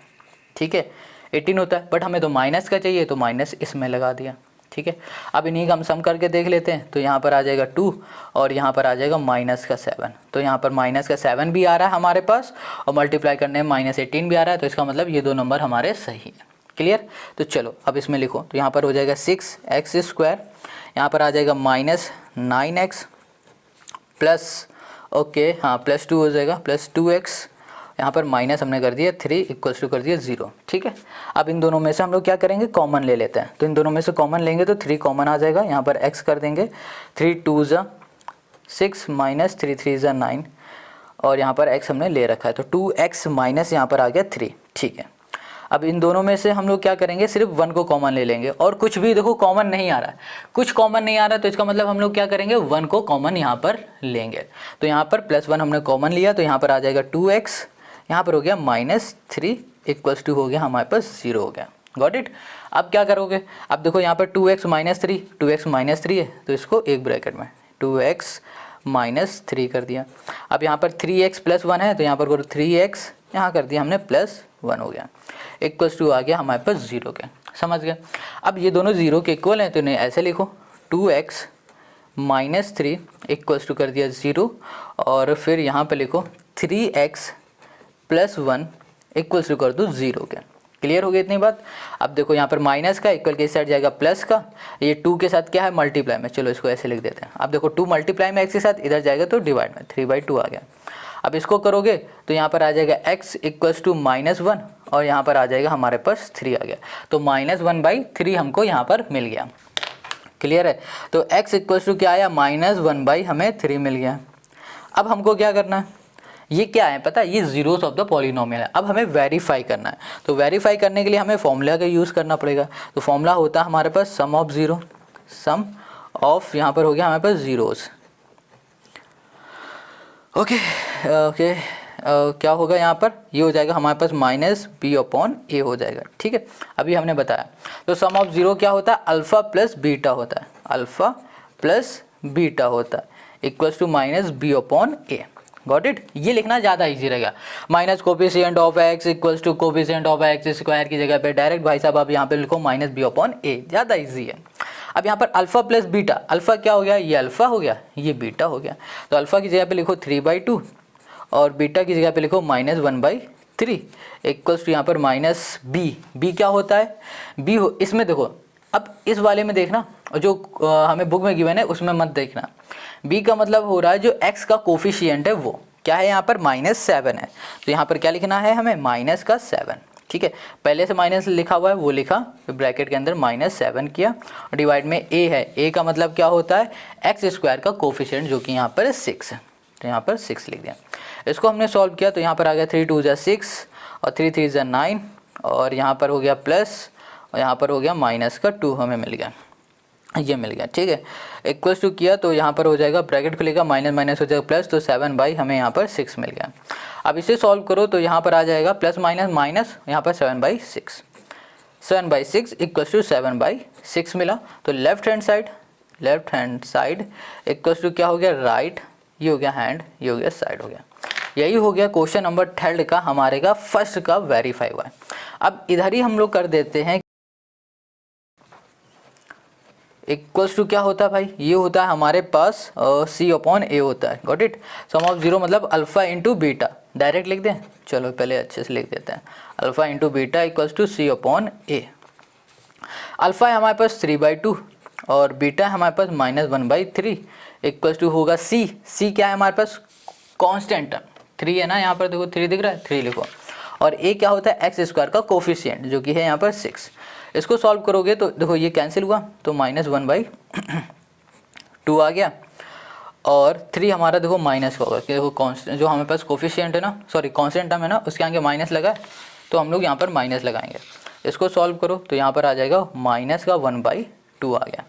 ठीक है, 18 होता है, बट हमें तो माइनस का चाहिए तो माइनस इसमें लगा दिया, ठीक है। अब इन्हीं का हम सम करके देख लेते हैं। तो यहाँ पर आ जाएगा 2 और यहाँ पर आ जाएगा माइनस का 7, तो यहाँ पर माइनस का 7 भी आ रहा है हमारे पास, और मल्टीप्लाई करने में -18 भी आ रहा है, तो इसका मतलब ये 2 नंबर हमारे सही हैं। क्लियर। तो चलो अब इसमें लिखो, तो यहाँ पर हो जाएगा 6x², यहाँ पर आ जाएगा -9x प्लस, ओके हाँ, +2 हो जाएगा, +2x, यहाँ पर माइनस हमने कर दिया 3 इक्वल्स टू कर दिया 0, ठीक है। अब इन दोनों में से हम लोग क्या करेंगे, कॉमन ले लेते हैं। तो इन दोनों में से कॉमन लेंगे तो 3 कॉमन आ जाएगा, यहाँ पर x कर देंगे, 3 2 ज़ा 6 -3 3 ज़ा 9, और यहाँ पर x हमने ले रखा है, तो 2x माइनस यहाँ पर आ गया 3, ठीक है। अब इन दोनों में से हम लोग क्या करेंगे, सिर्फ 1 को कॉमन ले लेंगे, और कुछ भी देखो कॉमन नहीं आ रहा है, कुछ कॉमन नहीं आ रहा है, तो इसका मतलब हम लोग क्या करेंगे, 1 को कॉमन यहाँ पर लेंगे। तो यहाँ पर +1 हमने कॉमन लिया, तो यहाँ पर आ जाएगा 2x, यहाँ पर हो गया -3 इक्वल्स टू हो गया हमारे पास 0 हो गया। Got it. अब क्या करोगे, अब देखो यहाँ पर 2x -3 है, तो इसको एक ब्रैकेट में 2x -3 कर दिया। अब यहाँ पर 3x + 1 है, तो यहाँ पर करो 3x, यहाँ कर दिया हमने +1 हो गया, इक्वल्स टू आ गया हमारे पास 0 के। समझ गए। अब ये दोनों जीरो के इक्वल हैं तो इन्हें ऐसे लिखो 2x माइनस 3 इक्वल्स टू कर दिया 0 और फिर यहाँ पे लिखो 3x प्लस 1 इक्वल्स टू कर दो 0 के। क्लियर हो गई इतनी बात। अब देखो यहाँ पर माइनस का इक्वल के इस साइड जाएगा प्लस का, ये 2 के साथ क्या है मल्टीप्लाई में, चलो इसको ऐसे लिख देते हैं। अब देखो 2 मल्टीप्लाई में x के साथ इधर जाएगा तो डिवाइड में 3/2 आ गया। अब इसको करोगे तो यहाँ पर आ जाएगा x इक्वल्स टू -1 और यहाँ पर आ जाएगा हमारे पास 3 आ गया, तो -1/3 हमको यहाँ पर मिल गया। क्लियर है। तो x इक्वल्स टू क्या आया -1 हमें 3 मिल गया। अब हमको क्या करना है, ये क्या है पता है, ये जीरोस ऑफ द पॉलिनोमियल है। अब हमें वेरीफाई करना है, तो वेरीफाई करने के लिए हमें फॉर्मूला का यूज़ करना पड़ेगा। तो फॉर्मूला होता है हमारे पास सम ऑफ ज़ीरो, सम ऑफ यहाँ पर हो गया हमारे पास ज़ीरोस। ओके ओके क्या होगा यहाँ पर, ये हो जाएगा हमारे पास -b/a हो जाएगा। ठीक है, अभी हमने बताया। तो सम ऑफ ज़ीरो क्या होता है, अल्फ़ा प्लस बीटा होता है, अल्फ़ा प्लस बीटा होता है equals to -b/a। Got it. ये लिखना ज़्यादा इजी रहेगा। Minus coefficient of x equals to coefficient of x square की जगह पे डायरेक्ट भाई साहब आप यहाँ पे लिखो -b/a, ज़्यादा इजी है। अब यहाँ पर अल्फ़ा प्लस बीटा, अल्फ़ा क्या हो गया, ये अल्फ़ा हो गया, ये बीटा हो गया। तो अल्फ़ा की जगह पे लिखो 3/2 और बीटा की जगह पे लिखो -1/3 इक्वल्स टू यहाँ पर -b क्या होता है, b हो, इसमें देखो अब इस वाले में देखना, जो हमें बुक में गिवन है उसमें मत देखना। b का मतलब हो रहा है जो x का कोफिशिएंट है वो क्या है, यहाँ पर -7 है, तो यहाँ पर क्या लिखना है हमें -7। ठीक है, पहले से माइनस लिखा हुआ है वो लिखा, फिर ब्रैकेट के अंदर -7 किया और डिवाइड में a है, a का मतलब क्या होता है x स्क्वायर का कोफिशिएंट जो कि यहाँ पर 6 है, तो यहाँ पर 6 लिख दिया। इसको हमने सॉल्व किया तो यहाँ पर आ गया 3 2 = 6 और 3 3 = 9 और यहाँ पर हो गया प्लस और यहाँ पर हो गया -2 हमें मिल गया, ये मिल गया। ठीक है, इक्वल्स टू किया तो यहाँ पर हो जाएगा ब्रैकेट खुलेगा माइनस माइनस हो जाएगा प्लस, तो 7 हमें यहाँ पर 6 मिल गया। अब इसे सॉल्व करो तो यहाँ पर आ जाएगा प्लस माइनस माइनस, यहाँ पर 7/6, 7/6 इक्वल्स टू 7/6 मिला। तो left hand side equals to क्या हो गया राइट, ये हो गया हैंड, ये हो गया साइड हो गया। यही हो गया क्वेश्चन नंबर 3 का हमारे का फर्स्ट का वेरीफाई हुआ है। अब इधर ही हम लोग कर देते हैं इक्वल्स टू क्या होता है भाई, ये होता है हमारे पास c/a होता है। Got it. Sum of zero मतलब अल्फ़ा इंटू बीटा, डायरेक्ट लिख दें, चलो पहले अच्छे से लिख देते हैं, alpha into beta equals to c/a। Alpha है हमारे पास 3/2 और बीटा है हमारे पास -1/3 इक्वल्स टू होगा c क्या है हमारे पास कांस्टेंट टर्म 3 है ना, यहाँ पर देखो 3 दिख रहा है, 3 लिखो। और a क्या होता है x स्क्वायर का कोफिशिएंट जो कि है यहाँ पर 6। इसको सॉल्व करोगे तो देखो ये कैंसिल हुआ तो -1/2 आ गया और 3 हमारा देखो माइनस का होगा, देखो कांस्टेंट जो हमारे पास कोफिशिएंट है ना, सॉरी कांस्टेंट टर्म है ना, उसके आगे माइनस लगा है तो हम लोग यहाँ पर माइनस लगाएंगे। इसको सॉल्व करो तो यहाँ पर आ जाएगा -1/2 आ गया।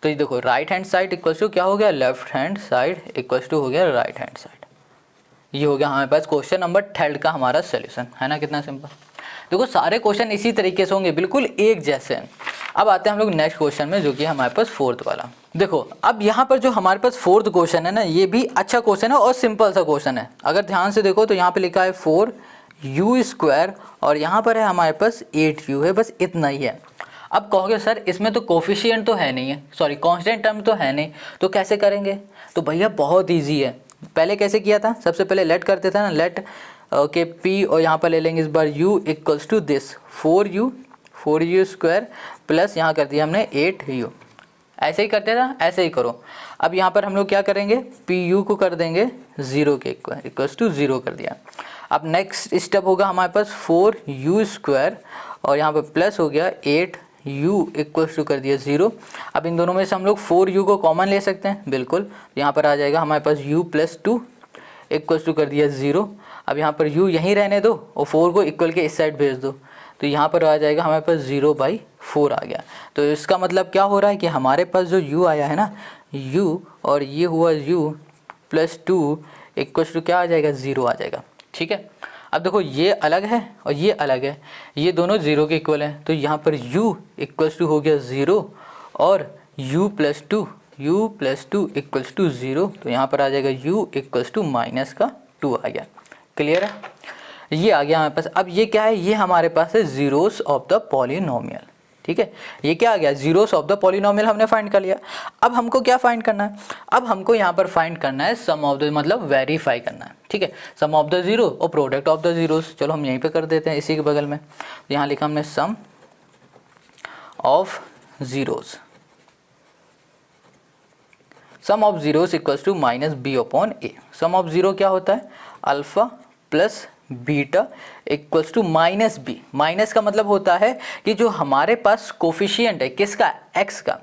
तो ये देखो right hand side equals to क्या हो गया, left hand side equals to हो गया राइट हैंड साइड। ये हो गया हमारे पास क्वेश्चन नंबर 3 का हमारा सोल्यूशन, है ना, कितना सिंपल। देखो सारे क्वेश्चन इसी तरीके से होंगे, बिल्कुल एक जैसे हैं। अब आते हैं हम लोग नेक्स्ट क्वेश्चन में जो कि हमारे पास 4th वाला। देखो अब यहाँ पर जो हमारे पास 4th क्वेश्चन है ना, ये भी अच्छा क्वेश्चन है और सिंपल सा क्वेश्चन है। अगर ध्यान से देखो तो यहाँ पे लिखा है 4u² और यहाँ पर है हमारे पास 8u है, बस इतना ही है। अब कहोगे सर इसमें तो कोफिशिएंट तो है नहीं है, सॉरी कांस्टेंट टर्म तो है नहीं, तो कैसे करेंगे। तो भैया बहुत ईजी है। पहले कैसे किया था, सबसे पहले लेट करते थे ना, लेट ओके p और यहाँ पर ले लेंगे इस बार u equals to this 4u² plus यहाँ कर दिया हमने 8u। ऐसे ही करते था, ऐसे ही करो। अब यहाँ पर हम लोग क्या करेंगे, pu को कर देंगे 0 के इक्वल्स टू 0 कर दिया। अब नेक्स्ट स्टेप होगा हमारे पास 4u² और यहाँ पर प्लस हो गया 8u इक्वल्स टू कर दिया 0। अब इन दोनों में से हम लोग 4u को कॉमन ले सकते हैं, बिल्कुल। यहाँ पर आ जाएगा हमारे पास u + 2 इक्वल्स टू कर दिया 0। अब यहाँ पर u यहीं रहने दो और 4 को इक्वल के इस साइड भेज दो, तो यहाँ पर आ जाएगा हमारे पास 0/4 आ गया। तो इसका मतलब क्या हो रहा है कि हमारे पास जो u आया है ना, u और ये हुआ u + 2 इक्वल्स टू क्या आ जाएगा, 0 आ जाएगा। ठीक है, अब देखो ये अलग है और ये अलग है, ये दोनों 0 के इक्वल हैं, तो यहाँ पर u इक्वल्स टू हो गया 0 और u + 2 इक्वल्स टू 0, तो यहाँ पर आ जाएगा u इक्वल्स टू -2 आ गया। क्लियर है, ये आ गया हमारे पास। अब ये क्या है, ये हमारे पास है जीरोस ऑफ द पॉलिनोमियल। ठीक है, ये क्या आ गया, जीरोस ऑफ द पॉलिनोमियल हमने फाइंड कर लिया। अब हमको क्या फाइंड करना है, अब हमको यहाँ पर फाइंड करना है सम ऑफ द, मतलब वेरीफाई करना है। ठीक है, सम ऑफ द जीरो और प्रोडक्ट ऑफ द जीरोस। चलो हम यहीं पे कर देते हैं इसी के बगल में। तो यहाँ लिखा हमने sum of zeros, sum of zeros equals to minus b upon a. Sum of zero क्या होता है, alpha plus beta equals to minus b. Minus का मतलब होता है कि जो हमारे पास कोफिशिएंट है किसका, एक्स का,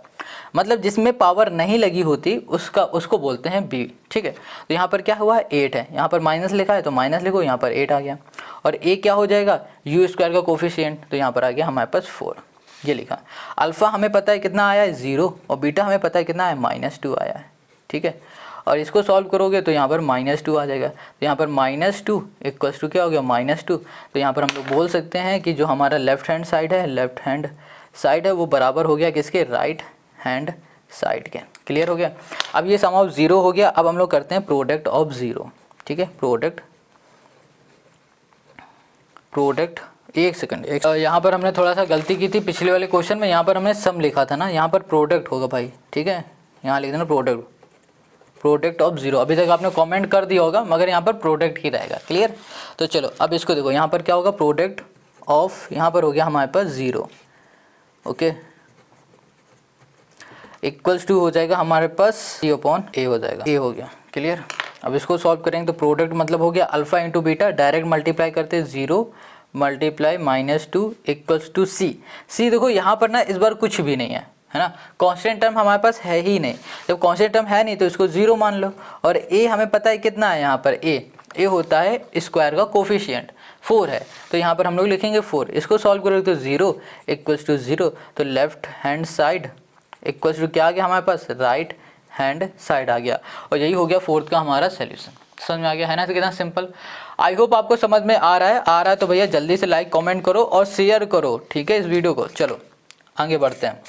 मतलब जिसमें पावर नहीं लगी होती उसका, उसको बोलते हैं बी। ठीक है, तो यहाँ पर क्या हुआ है, 8 है, यहाँ पर माइनस लिखा है तो माइनस लिखो, यहाँ पर 8 आ गया। और ए क्या हो जाएगा, यू स्क्वायर का कोफिशिएंट, तो यहाँ पर आ गया हमारे पास 4, ये लिखा। अल्फ़ा हमें पता है कितना आया है 0, और बीटा हमें पता है कितना है -2 आया है। ठीक है, और इसको सॉल्व करोगे तो यहाँ पर -2 आ जाएगा। तो यहाँ पर -2 इक्वल्स टू क्या हो गया, -2। तो यहाँ पर हम लोग बोल सकते हैं कि जो हमारा लेफ्ट हैंड साइड है, लेफ्ट हैंड साइड है वो बराबर हो गया किसके, राइट हैंड साइड के। क्लियर हो गया। अब ये सम ऑफ जीरो हो गया। अब हम लोग करते हैं प्रोडक्ट ऑफ जीरो। ठीक है, प्रोडक्ट एक सेकंड, यहाँ पर हमने थोड़ा सा गलती की थी पिछले वाले क्वेश्चन में। यहाँ पर हमने सम लिखा था ना, यहाँ पर प्रोडक्ट होगा भाई। ठीक है, यहाँ लिख देना प्रोडक्ट ऑफ जीरो। अभी तक आपने कमेंट कर दिया होगा मगर यहाँ पर प्रोडक्ट ही रहेगा। क्लियर। तो चलो अब इसको देखो, यहाँ पर क्या होगा, प्रोडक्ट ऑफ, यहाँ पर हो गया हमारे पास 0, ओके, इक्वल्स टू हो जाएगा हमारे पास C अपॉन A हो जाएगा, A हो गया। क्लियर। अब इसको सॉल्व करेंगे तो प्रोडक्ट मतलब हो गया alpha into beta, direct multiply करते 0 मल्टीप्लाई -2 इक्वल्स टू C। देखो यहाँ पर ना इस बार कुछ भी नहीं है ना, कांस्टेंट टर्म हमारे पास है ही नहीं। जब कांस्टेंट टर्म है नहीं तो इसको 0 मान लो। और A हमें पता है कितना है, यहाँ पर A होता है स्क्वायर का कोफिशिएंट 4 है, तो यहाँ पर हम लोग लिखेंगे 4। इसको सॉल्व करोगे तो 0 इक्वल्स टू 0, तो left hand side equals to क्या आ गया हमारे पास, राइट हैंड साइड आ गया। और यही हो गया फोर्थ का हमारा सोल्यूशन। समझ में आ गया है ना, तो कितना सिंपल। आई होप आपको समझ में आ रहा है तो भैया जल्दी से लाइक कमेंट करो और शेयर करो। ठीक है, इस वीडियो को। चलो आगे बढ़ते हैं।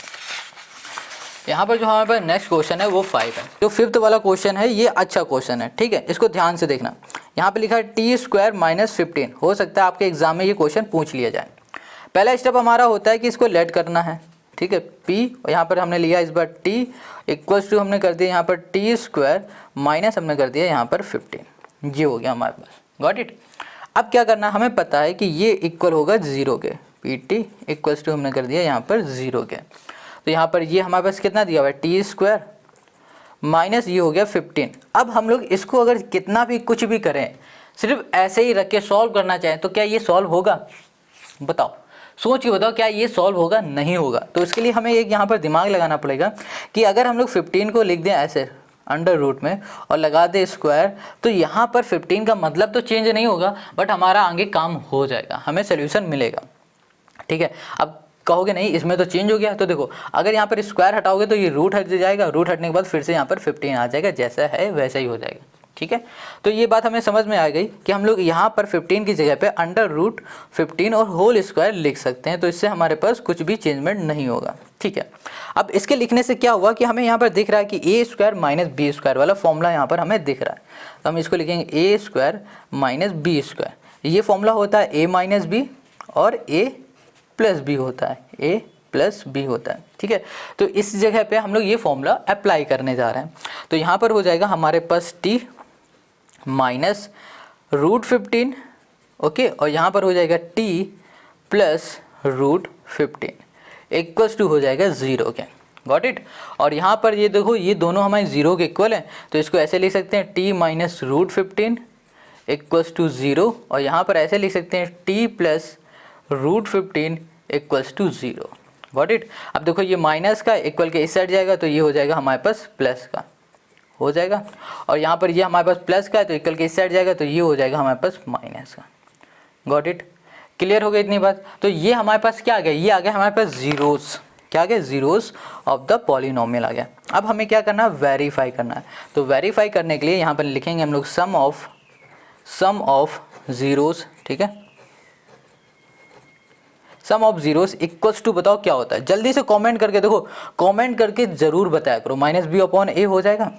यहाँ पर जो हमारे पास नेक्स्ट क्वेश्चन है वो 5 है। जो 5th वाला क्वेश्चन है ये अच्छा क्वेश्चन है। ठीक है, इसको ध्यान से देखना। यहाँ पे लिखा है t² -15। हो सकता है आपके एग्जाम में ये क्वेश्चन पूछ लिया जाए। पहला स्टेप हमारा होता है कि इसको लेट करना है। ठीक है, p, और यहाँ पर हमने लिया इस बार t इक्वल्स टू हमने कर दिया यहाँ पर t² माइनस हमने कर दिया यहाँ पर 15। ये हो गया हमारे पास। Got it. अब क्या करना है, हमें पता है कि ये इक्वल होगा 0 के, pt इक्वल्स टू हमने कर दिया यहाँ पर 0 के। तो यहाँ पर ये हमारे पास कितना दिया हुआ है, t² माइनस ये हो गया 15। अब हम लोग इसको अगर कितना भी कुछ भी करें, सिर्फ ऐसे ही रख के सॉल्व करना चाहें तो क्या ये सॉल्व होगा, बताओ, सोच के बताओ, क्या ये सॉल्व होगा, नहीं होगा। तो इसके लिए हमें एक यहाँ पर दिमाग लगाना पड़ेगा कि अगर हम लोग 15 को लिख दें ऐसे अंडर रूट में और लगा दे स्क्वायर, तो यहाँ पर 15 का मतलब तो चेंज नहीं होगा, बट हमारा आगे काम हो जाएगा, हमें सोल्यूशन मिलेगा। ठीक है, अब कहोगे नहीं इसमें तो चेंज हो गया, तो देखो अगर यहाँ पर स्क्वायर हटाओगे तो ये रूट हट जाएगा, रूट हटने के बाद फिर से यहाँ पर 15 आ जाएगा, जैसा है वैसा ही हो जाएगा। ठीक है, तो ये बात हमें समझ में आ गई कि हम लोग यहाँ पर 15 की जगह पे अंडर रूट 15 और होल स्क्वायर लिख सकते हैं, तो इससे हमारे पास कुछ भी चेंजमेंट नहीं होगा। ठीक है, अब इसके लिखने से क्या हुआ कि हमें यहाँ पर दिख रहा है कि a² माइनस b² वाला फॉर्मूला यहाँ पर हमें दिख रहा है, तो हम इसको लिखेंगे a² माइनस b²। ये फॉर्मूला होता है a माइनस b और a प्लस b होता है, a प्लस b होता है। ठीक है, तो इस जगह पे हम लोग ये फॉर्मूला अप्लाई करने जा रहे हैं। तो यहाँ पर हो जाएगा हमारे पास t माइनस रूट 15, ओके, और यहाँ पर हो जाएगा t plus root 15 equals to हो जाएगा 0 के। Got it. और यहाँ पर ये देखो ये दोनों हमारे 0 के इक्वल हैं, तो इसको ऐसे लिख सकते हैं t minus root 15 equals to 0, और यहाँ पर ऐसे लिख सकते हैं t plus root 15 equals to 0। Got it. अब देखो ये माइनस का इक्वल के इस साइड जाएगा तो ये हो जाएगा हमारे पास प्लस का हो जाएगा, और यहाँ पर ये हमारे पास प्लस का है तो इक्वल के इस साइड जाएगा तो ये हो जाएगा हमारे पास माइनस का। Got it. क्लियर हो गई इतनी बात। तो ये हमारे पास क्या आ गया, ये आ गया हमारे पास जीरोस, क्या आ गया, जीरोस ऑफ द पॉलिनोमियल आ गया। अब हमें क्या करना है, वेरीफाई करना है। तो वेरीफाई करने के लिए यहाँ पर लिखेंगे हम लोग सम ऑफ जीरोस। ठीक है, सम ऑफ जीरोस इक्वल्स टू, बताओ क्या होता है, जल्दी से कमेंट करके देखो, कमेंट करके जरूर बताया करो। माइनस बी अपॉन ए हो जाएगा।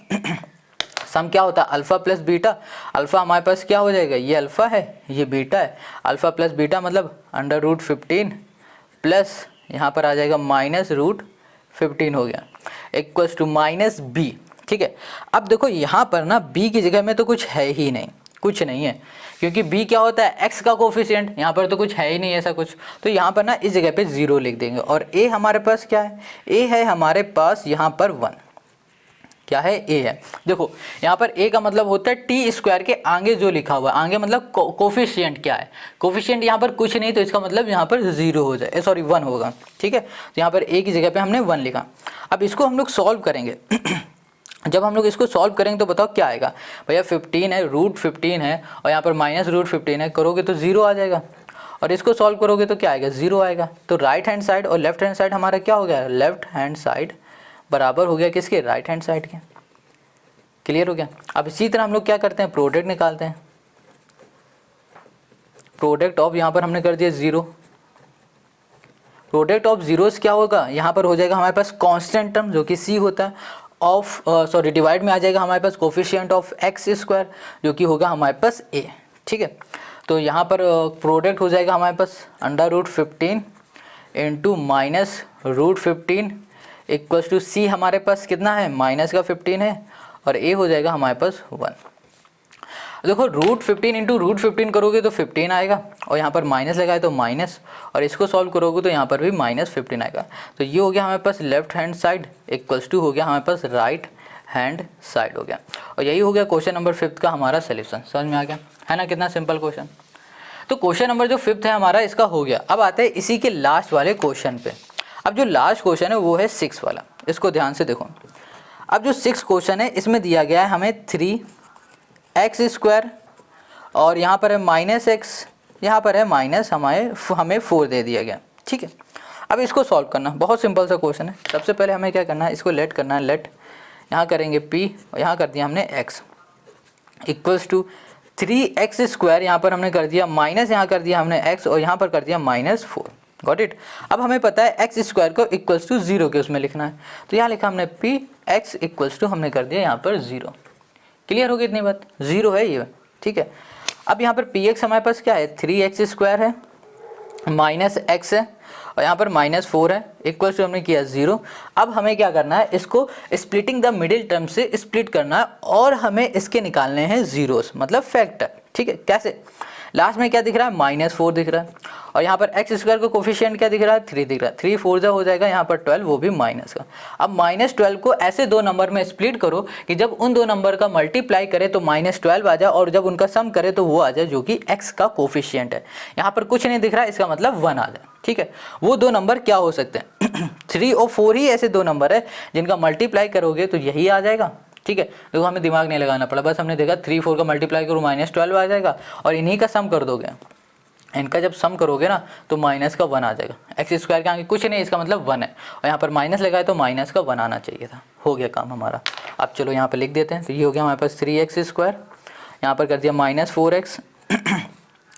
सम क्या होता है, अल्फा प्लस बीटा। अल्फा हमारे पास क्या हो जाएगा, ये अल्फा है ये बीटा है, अल्फा प्लस बीटा मतलब अंडर रूट 15 प्लस यहाँ पर आ जाएगा -√15 हो गया इक्वल्स टू -b। ठीक है, अब देखो यहाँ पर ना b की जगह में तो कुछ है ही नहीं, कुछ नहीं है, क्योंकि b क्या होता है x का कोफिशिएंट, यहाँ पर तो कुछ है ही नहीं ऐसा कुछ, तो यहाँ पर ना इस जगह पे 0 लिख देंगे। और a हमारे पास क्या है, a है हमारे पास यहाँ पर 1, क्या है a है। देखो यहाँ पर a का मतलब होता है टी स्क्वायर के आगे जो लिखा हुआ है, आगे मतलब कोफिशिएंट क्या है, कोफिशिएंट यहाँ पर कुछ नहीं, तो इसका मतलब यहाँ पर 0 हो जाए, सॉरी 1 होगा। ठीक है, तो यहाँ पर a की जगह पे हमने 1 लिखा। अब इसको हम लोग सॉल्व करेंगे जब हम लोग इसको सॉल्व करेंगे तो बताओ क्या आएगा, भैया 15 है, √15 है और यहाँ पर -√15 है, करोगे तो 0 आ जाएगा, और इसको सॉल्व करोगे तो क्या आएगा, 0 आएगा। तो राइट हैंड साइड और लेफ्ट हैंड साइड हमारा क्या हो गया, लेफ्ट हैंड साइड बराबर हो गया किसके, राइट हैंड साइड के। क्लियर हो गया। अब इसी तरह हम लोग क्या करते हैं, प्रोडक्ट निकालते हैं। प्रोडक्ट ऑफ यहाँ पर हमने कर दिया 0, प्रोडक्ट ऑफ जीरोस क्या होगा, यहाँ पर हो जाएगा हमारे पास कांस्टेंट टर्म जो कि c होता है, ऑफ सॉरी डिवाइड में आ जाएगा हमारे पास कोफिशिएंट ऑफ x स्क्वायर जो कि होगा हमारे पास a। ठीक है, तो यहाँ पर प्रोडक्ट हो जाएगा हमारे पास √15 इंटू -√15 इक्वल्स टू c हमारे पास कितना है, -15 है, और a हो जाएगा हमारे पास 1। देखो √15 इंटू √15 करोगे तो 15 आएगा, और यहाँ पर माइनस लगाए तो माइनस, और इसको सॉल्व करोगे तो यहाँ पर भी -15 आएगा। तो ये हो गया हमारे पास left hand side equals to हो गया हमारे पास राइट हैंड साइड हो गया। और यही हो गया क्वेश्चन नंबर 5 का हमारा सोल्यूशन। समझ में आ गया है ना, कितना सिंपल क्वेश्चन। तो क्वेश्चन नंबर जो 5 है हमारा इसका हो गया। अब आते हैं इसी के लास्ट वाले क्वेश्चन पे। अब जो लास्ट क्वेश्चन है वो है 6 वाला, इसको ध्यान से देखो। अब जो 6 क्वेश्चन है इसमें दिया गया है हमें 3x² और यहाँ पर है -x, यहाँ पर है माइनस, हमें 4 दे दिया गया। ठीक है, अब इसको सॉल्व करना बहुत सिंपल सा क्वेश्चन है। सबसे पहले हमें क्या करना है, इसको लेट करना है, लेट यहाँ करेंगे p, यहाँ कर दिया हमने x इक्वल्स टू 3x², यहाँ पर हमने कर दिया माइनस, यहाँ कर दिया हमने x और यहाँ पर कर दिया -4। Got it. अब हमें पता है x² को इक्वल्स टू 0 के उसमें लिखना है, तो यहाँ लिखा हमने p x इक्वल्स टू हमने कर दिया यहाँ पर 0। क्लियर हो गई इतनी बात, 0 है ये। ठीक है, अब यहाँ पर px हमारे पास क्या है, 3x² है, -x है और यहाँ पर -4 है, इक्वल्स टू हमने किया 0। अब हमें क्या करना है, इसको स्प्लिटिंग द मिडिल टर्म से स्प्लिट करना है और हमें इसके निकालने हैं जीरोस, मतलब फैक्टर। ठीक है, कैसे, लास्ट में क्या दिख रहा है, -4 दिख रहा है, और यहाँ पर x² का कोफिशिएंट क्या दिख रहा है, 3 दिख रहा है, 3 4 हो जाएगा यहाँ पर 12, वो भी माइनस का। अब -12 को ऐसे दो नंबर में स्प्लिट करो कि जब उन दो नंबर का मल्टीप्लाई करे तो -12 आ जाए, और जब उनका सम करे तो वो आ जाए जो कि x का कोफिशिएंट है। यहाँ पर कुछ नहीं दिख रहा है, इसका मतलब 1 आ जाए। ठीक है, वो दो नंबर क्या हो सकते हैं 3 और 4 ही ऐसे दो नंबर है जिनका मल्टीप्लाई करोगे तो यही आ जाएगा। ठीक है, देखो हमें दिमाग नहीं लगाना पड़ा, बस हमने देखा 3 4 का मल्टीप्लाई करो -12 आ जाएगा, और इन्हीं का सम कर दोगे, इनका जब सम करोगे ना तो -1 आ जाएगा। x² के आगे कुछ नहीं, इसका मतलब 1 है, और यहाँ पर माइनस लगाए तो -1 आना चाहिए था। हो गया काम हमारा। अब चलो यहाँ पर लिख देते हैं, तो ये हो गया हमारे पास 3x², यहाँ पर कर दिया -4x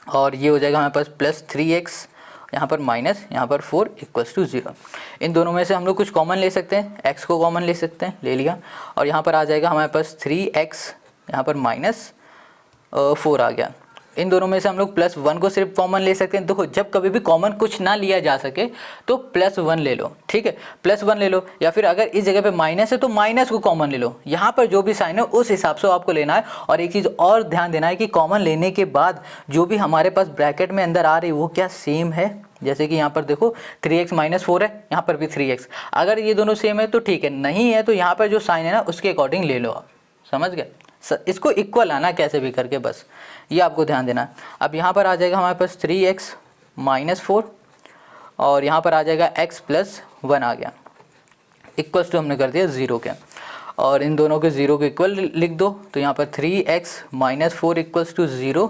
और ये हो जाएगा हमारे पास +3x, यहाँ पर माइनस, यहाँ पर 4 इक्वल्स टू 0। इन दोनों में से हम लोग कुछ कॉमन ले सकते हैं, x को कॉमन ले सकते हैं, ले लिया, और यहाँ पर आ जाएगा हमारे पास 3x, यहाँ पर -4 आ गया। इन दोनों में से हम लोग +1 को सिर्फ कॉमन ले सकते हैं। देखो जब कभी भी कॉमन कुछ ना लिया जा सके तो +1 ले लो। ठीक है, +1 ले लो, या फिर अगर इस जगह पे माइनस है तो माइनस को कॉमन ले लो। यहाँ पर जो भी साइन है उस हिसाब से आपको लेना है। और एक चीज़ और ध्यान देना है कि कॉमन लेने के बाद जो भी हमारे पास ब्रैकेट में अंदर आ रही है वो क्या सेम है। जैसे कि यहाँ पर देखो 3x -4 है, यहाँ पर भी 3x, अगर ये दोनों सेम है तो ठीक है, नहीं है तो यहाँ पर जो साइन है ना उसके अकॉर्डिंग ले लो आप। समझ गए, इसको इक्वल आना कैसे भी करके, बस ये आपको ध्यान देना। अब यहाँ पर आ जाएगा हमारे पास 3x -4 और यहाँ पर आ जाएगा x +1 आ गया, इक्वल्स टू हमने कर दिया 0 के, और इन दोनों के 0 के इक्वल लिख दो। तो यहाँ पर 3x -4 इक्वल्स टू 0,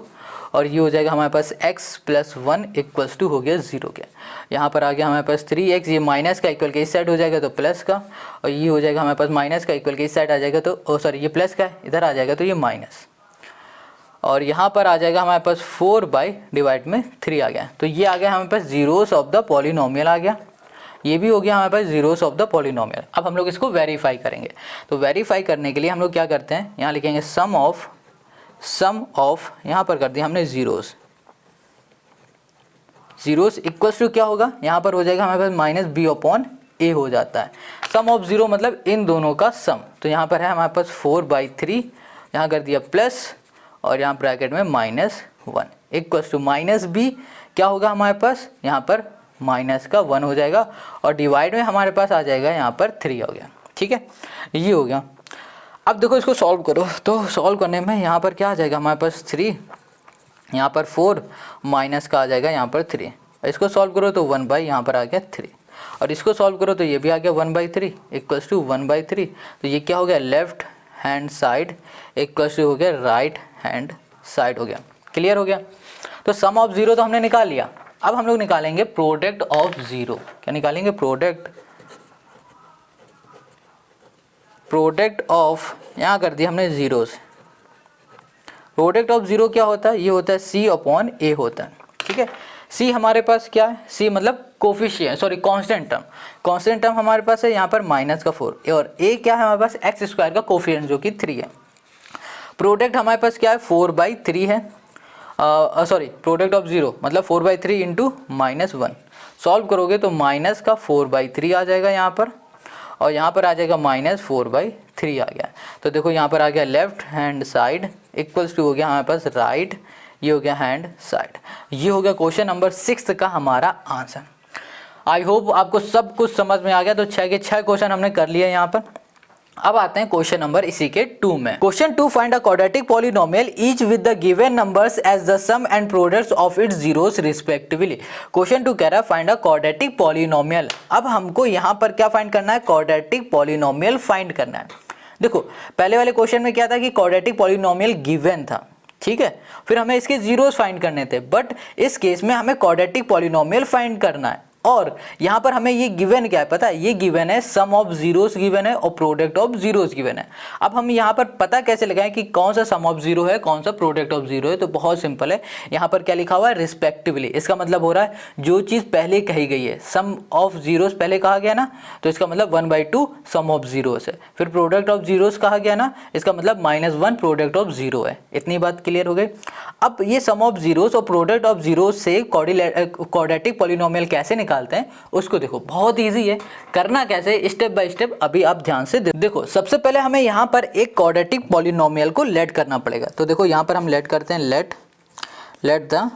और ये हो जाएगा हमारे पास x +1 इक्वल्स टू हो गया 0 के। यहाँ पर आ गया हमारे पास 3x, ये माइनस का इक्वल के इस साइड हो जाएगा तो प्लस का, और ये हो जाएगा हमारे पास माइनस का इक्वल के इस साइड आ जाएगा तो सॉरी ये प्लस का इधर आ जाएगा तो ये माइनस, और यहाँ पर आ जाएगा हमारे पास 4/3 आ गया। तो ये आ गया हमारे पास जीरोस ऑफ द पॉलिनोमियल आ गया, ये भी हो गया हमारे पास जीरोस ऑफ द पॉलिनोमियल। अब हम लोग इसको वेरीफाई करेंगे। तो वेरीफाई करने के लिए हम लोग क्या करते हैं, यहाँ लिखेंगे सम ऑफ, यहाँ पर कर दिया हमने जीरोस, जीरोस इक्वल्स टू क्या होगा, यहाँ पर हो जाएगा हमारे पास माइनस बी अपॉन ए हो जाता है। सम ऑफ जीरो मतलब इन दोनों का सम, तो यहाँ पर है हमारे पास 4/3, यहाँ कर दिया प्लस और यहाँ ब्रैकेट में -1 इक्वल्स टू माइनस बी क्या होगा हमारे पास, यहाँ पर माइनस का 1 हो जाएगा और डिवाइड में हमारे पास आ जाएगा यहाँ पर 3 हो गया। ठीक है, ये हो गया। अब देखो इसको सॉल्व करो, तो सॉल्व करने में यहाँ पर क्या आ जाएगा हमारे पास 3, यहाँ पर 4 माइनस का आ जाएगा यहाँ पर 3। इसको सॉल्व करो तो 1 यहाँ पर आ गया 3 और इसको सॉल्व करो तो ये भी आ गया 1/3 इक्वल्स टू 1/3। तो ये क्या हो गया, left hand side equals to हो गया राइट हैंड साइड हो गया। क्लियर हो गया। तो सम ऑफ जीरो तो हमने निकाल लिया। अब हम लोग निकालेंगे प्रोडक्ट ऑफ जीरो। क्या निकालेंगे, प्रोडक्ट ऑफ, यहाँ कर दिया हमने जीरो से। प्रोडक्ट ऑफ जीरो क्या होता है, ये होता है सी अपॉन ए होता है। ठीक है, सी हमारे पास क्या है, सी मतलब coefficient, sorry constant term. Constant term हमारे पास है यहाँ पर -4 और ए क्या है हमारे पास, एक्स स्क्वायर का कोफिशिएंट जो कि 3 है। प्रोडक्ट हमारे पास क्या है 4/3 है, सॉरी प्रोडक्ट ऑफ जीरो मतलब 4/3 इंटू -1। सॉल्व करोगे तो माइनस का 4/3 आ जाएगा यहाँ पर और यहाँ पर आ जाएगा -4/3 आ गया। तो देखो यहाँ पर आ गया left hand side equals to हो गया हमारे पास राइट, ये हो गया हैंड साइड। ये हो गया क्वेश्चन नंबर 6 का हमारा आंसर। आई होप आपको सब कुछ समझ में आ गया। तो 6 के 6 क्वेश्चन हमने कर लिए यहाँ पर। अब आते हैं क्वेश्चन नंबर इसी के 2 में। Question 2, find a quadratic polynomial each with the given numbers as the sum and products of its zeros respectively. Question 2 कह रहा है फाइंड अ क्वाड्रेटिक पॉलिनोमियल। अब हमको यहाँ पर क्या फाइंड करना है, क्वाड्रेटिक पॉलिनोमियल फाइंड करना है। देखो पहले वाले क्वेश्चन में क्या था कि क्वाड्रेटिक पॉलिनोमियल गिवन था, ठीक है, फिर हमें इसके जीरोस फाइंड करने थे, बट इस केस में हमें क्वाड्रेटिक पॉलिनोमियल फाइंड करना है। और यहाँ पर हमें ये गिवन क्या है पता है, ये गिवन है सम ऑफ जीरोस गिवन है और प्रोडक्ट ऑफ जीरोस गिवन है। अब हम यहाँ पर पता कैसे लगाएं कि कौन सा सम ऑफ जीरो है कौन सा प्रोडक्ट ऑफ जीरो है, तो बहुत सिंपल है। यहाँ पर क्या लिखा हुआ है, रिस्पेक्टिवली। इसका मतलब हो रहा है जो चीज़ पहले कही गई है, सम ऑफ जीरोस पहले कहा गया ना, तो इसका मतलब 1/2 सम ऑफ जीरोस है। फिर प्रोडक्ट ऑफ जीरोस कहा गया ना, इसका मतलब -1 प्रोडक्ट ऑफ जीरो है। इतनी बात क्लियर हो गई। अब ये सम ऑफ जीरोस और प्रोडक्ट ऑफ जीरोस से क्वाड्रेटिक पॉलिनोमियल कैसे निकालते हैं उसको देखो, बहुत इजी है। करना कैसे, स्टेप बाय स्टेप अभी आप ध्यान से देखो। सबसे पहले हमें यहाँ पर एक क्वाड्रेटिक पॉलिनोमियल को लेट करना पड़ेगा। तो देखो यहाँ पर हम लेट करते हैं, लेट द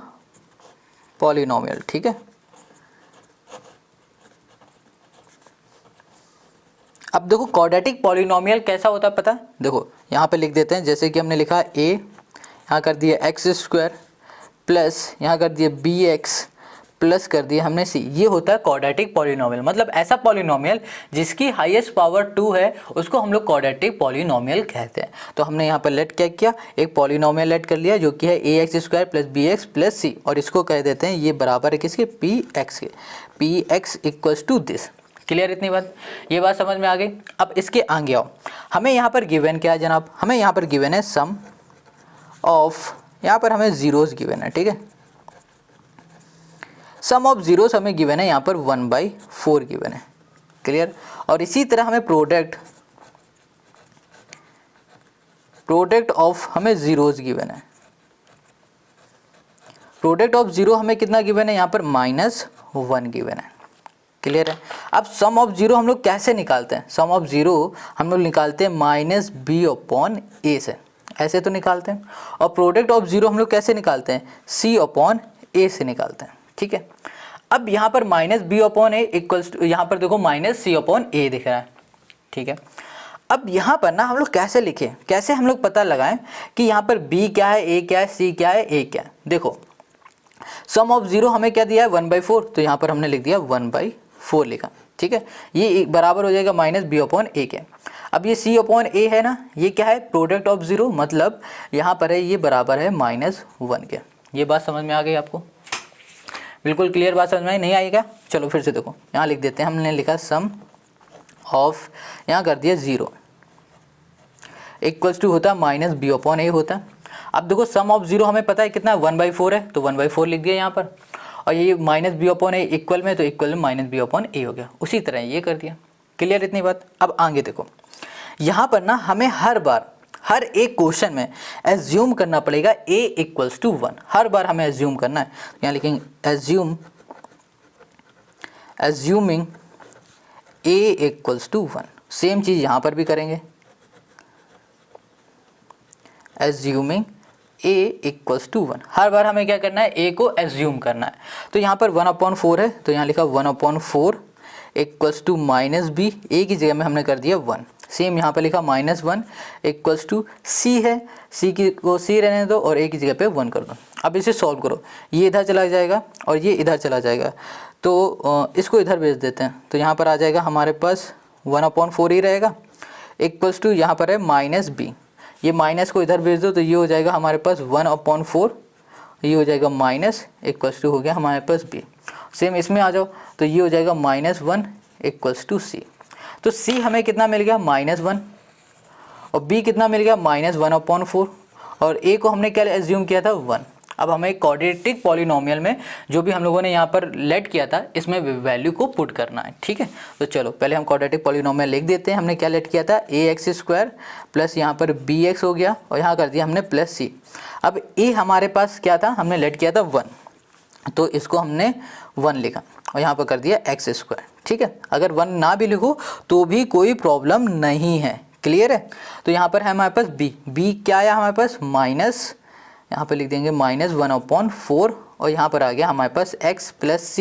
पॉलिनोमियल। ठीक है, अब देखो क्वाड्रेटिक पॉलिनोमियल कैसा होता है पता है, देखो यहाँ पे लिख देते हैं, जैसे कि हमने लिखा a, यहाँ कर दिया x² प्लस यहाँ कर दिया bx प्लस कर दिया हमने c। ये होता है क्वाड्रेटिक पॉलिनोमियल। मतलब ऐसा पॉलिनोमियल जिसकी हाईएस्ट पावर 2 है उसको हम लोग क्वाड्रेटिक पॉलिनोमियल कहते हैं। तो हमने यहाँ पर लेट क्या किया, एक पॉलिनोमियल लेट कर लिया जो कि है ax² plus bx plus c, और इसको कह देते हैं ये बराबर है किसके, px के। px equals to this. Clear इतनी बात, ये बात समझ में आ गई। अब इसके आगे आओ, हमें यहाँ पर गिवन क्या है जनाब, हमें यहाँ पर गिवन है सम ऑफ, यहाँ पर हमें जीरोस गिवन है। ठीक है, सम ऑफ जीरोस हमें गिवन है यहाँ पर 1/4 गिवन है। क्लियर। और इसी तरह हमें प्रोडक्ट ऑफ हमें जीरोस गिवन है। प्रोडक्ट ऑफ जीरो हमें कितना गिवन है, यहाँ पर -1 गिवन है। क्लियर है। अब सम ऑफ जीरो हम लोग कैसे निकालते हैं, सम ऑफ जीरो हम लोग निकालते हैं -b/a से, ऐसे तो निकालते हैं। और प्रोडक्ट ऑफ जीरो हम लोग कैसे निकालते हैं, c/a से निकालते हैं। ठीक है, अब यहाँ पर -b/a इक्वल्स टू, यहाँ पर देखो -c/a दिख रहा है। ठीक है, अब यहाँ पर ना हम लोग कैसे लिखें, कैसे हम लोग पता लगाएं कि यहाँ पर b क्या है, a क्या है, c क्या है, a क्या है। देखो सम ऑफ जीरो हमें क्या दिया है 1/4, तो यहाँ पर हमने लिख दिया 1/4 लिखा। ठीक है, ये बराबर हो जाएगा -b/a के। अब ये c/a है ना, ये क्या है, प्रोडक्ट ऑफ जीरो, मतलब यहाँ पर है ये बराबर है -1 के। ये बात समझ में आ गई आपको, बिल्कुल क्लियर बात समझ में नहीं आई क्या। चलो फिर से देखो, यहाँ लिख देते हैं, हमने लिखा सम ऑफ, यहाँ कर दिया 0 इक्वल्स टू होता है -b/a होता है। अब देखो सम ऑफ जीरो हमें पता है कितना है, 1/4 है, तो 1/4 लिख दिया यहाँ पर, और ये -b/a इक्वल में, तो इक्वल में -b/a हो गया। उसी तरह ये कर दिया। क्लियर इतनी बात। अब आगे देखो, यहाँ पर ना हमें हर एक क्वेश्चन में एज्यूम करना पड़ेगा a = 1। हर बार हमें एज्यूम करना है। यहाँ लिखेंगे assume assuming a equals to 1। Same चीज़ यहाँ पर भी करेंगे, एज्यूमिंग a इक्वल्स टू 1। हर बार हमें क्या करना है, a को एज्यूम करना है। तो यहाँ पर 1/4 है, तो यहाँ लिखा 1/4 equals to minus b, a की जगह में हमने कर दिया 1। सेम यहाँ पर लिखा -1 इक्वल्स टू c है, c की को c रहने दो और a की जगह पे 1 कर दो। अब इसे सॉल्व करो, ये इधर चला जाएगा और ये इधर चला जाएगा, तो इसको इधर भेज देते हैं। तो यहाँ पर आ जाएगा हमारे पास 1/4 ही रहेगा इक्वल्स टू यहाँ पर है -b, ये माइनस को इधर भेज दो तो ये हो जाएगा हमारे पास 1/4, ये हो जाएगा माइनस इक्वल्स टू हो गया हमारे पास b। सेम इसमें आ जाओ तो ये हो जाएगा -1 इक्वल्स टू c। तो c हमें कितना मिल गया, -1, और b कितना मिल गया, -1/4, और a को हमने क्या एज्यूम किया था, 1। अब हमें क्वाड्रेटिक पॉलिनोमियल में जो भी हम लोगों ने यहाँ पर लेट किया था इसमें वैल्यू को पुट करना है, ठीक है। तो चलो पहले हम क्वाड्रेटिक पॉलिनोमियल लिख देते हैं। हमने क्या लेट किया था, ax² प्लस यहाँ पर bx हो गया और यहाँ कर दिया हमने प्लस c। अब a हमारे पास क्या था, हमने लेट किया था 1, तो इसको हमने 1 लिखा और यहाँ पर कर दिया x², ठीक है। अगर 1 ना भी लिखो तो भी कोई प्रॉब्लम नहीं है, क्लियर है। तो यहाँ पर है हमारे पास b क्या आया हमारे पास, माइनस, यहाँ पे लिख देंगे -1/4, और यहाँ पर आ गया हमारे पास x प्लस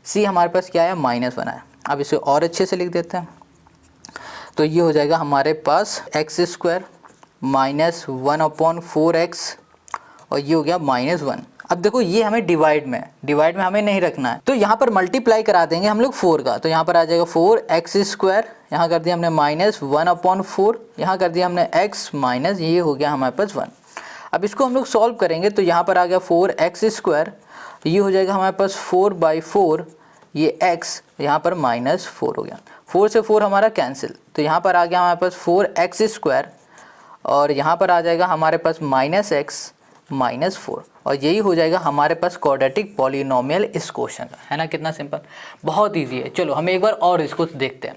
c हमारे पास क्या आया, -1 आया। अब इसे और अच्छे से लिख देते हैं, तो ये हो जाएगा हमारे पास x² -1/4x और ये हो गया -1। अब देखो ये हमें डिवाइड में हमें नहीं रखना है, तो यहाँ पर मल्टीप्लाई करा देंगे हम लोग 4 का, तो यहाँ पर आ जाएगा 4x², यहाँ कर दिया हमने -1/4, यहाँ कर दिया हमने x माइनस, ये हो गया हमारे पास 1। अब इसको हम लोग सॉल्व करेंगे तो यहाँ पर आ गया 4x², ये हो जाएगा हमारे पास 4/4, ये x यहाँ पर -4 हो गया, 4 से 4 हमारा कैंसिल, तो यहाँ पर आ गया हमारे पास 4x² और यहाँ पर आ जाएगा हमारे पास -x -4, और यही हो जाएगा हमारे पास क्वाड्रेटिक पॉलिनोमियल इस क्वेश्चन का, है ना। कितना सिंपल, बहुत इजी है। चलो हम एक बार और इसको देखते हैं।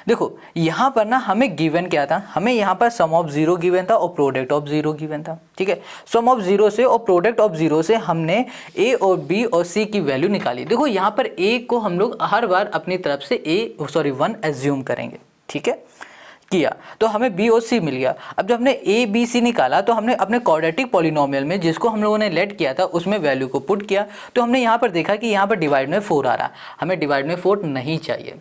देखो यहाँ पर ना हमें गिवन क्या था, हमें यहाँ पर सम ऑफ 0 गिवन था और प्रोडक्ट ऑफ 0 गिवन था, ठीक है। सम ऑफ 0 से और प्रोडक्ट ऑफ 0 से हमने a और b और c की वैल्यू निकाली। देखो यहाँ पर a को हम लोग हर बार अपनी तरफ से 1 एज्यूम करेंगे, ठीक है, किया तो हमें b और c मिल गया। अब जब हमने a b c निकाला तो हमने अपने क्वाड्रेटिक पॉलिनोमियल में जिसको हम लोगों ने लेट किया था उसमें वैल्यू को पुट किया, तो हमने यहाँ पर देखा कि यहाँ पर डिवाइड में 4 आ रहा, हमें डिवाइड में 4 नहीं चाहिए,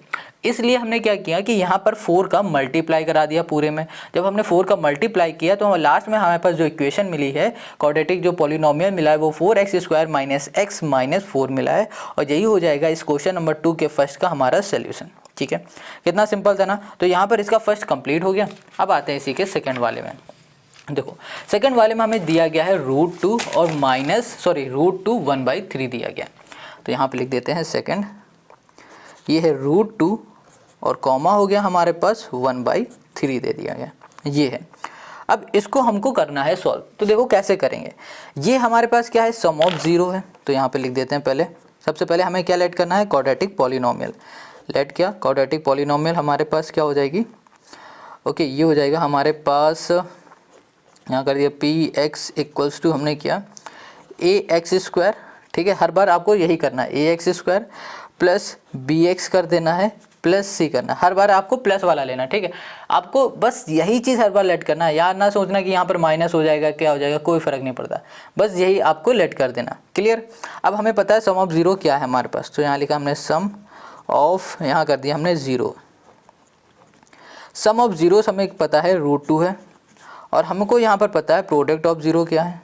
इसलिए हमने क्या किया कि यहाँ पर 4 का मल्टीप्लाई करा दिया पूरे में। जब हमने 4 का मल्टीप्लाई किया तो लास्ट में हमारे पास जो इक्वेशन मिली है, क्वाड्रेटिक जो पॉलिनोमियल मिला है वो 4x² - x -4 मिला है, और यही हो जाएगा इस क्वेश्चन नंबर 2 के फर्स्ट का हमारा सोल्यूशन, ठीक है। कितना सिंपल था ना। तो यहाँ पर इसका फर्स्ट कंप्लीट हो गया। अब आते हैं इसी के सेकंड वाले में। देखो सेकंड वाले में हमें दिया गया है √2 और √2 1/3 दिया गया। तो यहाँ पे लिख देते हैं सेकंड, ये है √2 और कॉमा हो गया हमारे पास 1/3 दे दिया गया, ये है। अब इसको हमको करना है सॉल्व, तो देखो कैसे करेंगे। ये हमारे पास क्या है, सम ऑफ 0 है, तो यहाँ पे लिख देते हैं पहले, सबसे पहले हमें क्या लेट करना है, क्वाड्रेटिक पॉलिनोमियल। लेट क्या, क्वाड्रेटिक पॉलिनोमियल हमारे पास क्या हो जाएगी, ओके, ये हो जाएगा हमारे पास, यहाँ कर दिया px इक्वल्स टू हमने किया ax², ठीक है। हर बार आपको यही करना है, ax² प्लस bx कर देना है प्लस c करना है, हर बार आपको प्लस वाला लेना, ठीक है। आपको बस यही चीज़ हर बार लेट करना है, यार ना सोचना कि यहाँ पर माइनस हो जाएगा क्या हो जाएगा, कोई फ़र्क नहीं पड़ता, बस यही आपको लेट कर देना, क्लियर। अब हमें पता है सम ऑफ 0 क्या है हमारे पास, तो यहाँ लिखा हमने सम ऑफ, यहाँ कर दिया हमने 0। सम ऑफ 0 हमें पता है √2 है, और हमको यहाँ पर पता है प्रोडक्ट ऑफ 0 क्या है,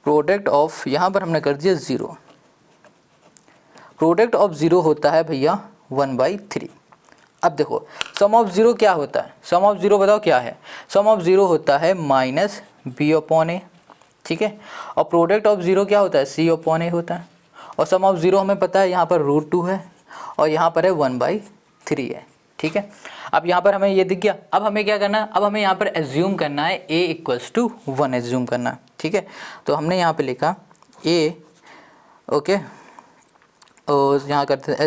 प्रोडक्ट ऑफ, यहाँ पर हमने कर दिया 0, प्रोडक्ट ऑफ 0 होता है भैया 1/3। अब देखो सम ऑफ 0 क्या होता है, सम ऑफ 0 बताओ क्या है, सम ऑफ 0 होता है -b/a, ठीक है, और प्रोडक्ट ऑफ 0 क्या होता है, c/a होता है, और सम ऑफ 0 हमें पता है यहाँ पर √2 है और यहाँ पर है 1/3 है, ठीक है। अब यहाँ पर हमें ये दिख गया। अब हमें क्या करना है, अब हमें यहाँ पर एज्यूम करना है a इक्वल्स टू 1 एज्यूम करना है, ठीक है। तो हमने यहाँ पे लिखा a, ओके, और यहाँ करते हैं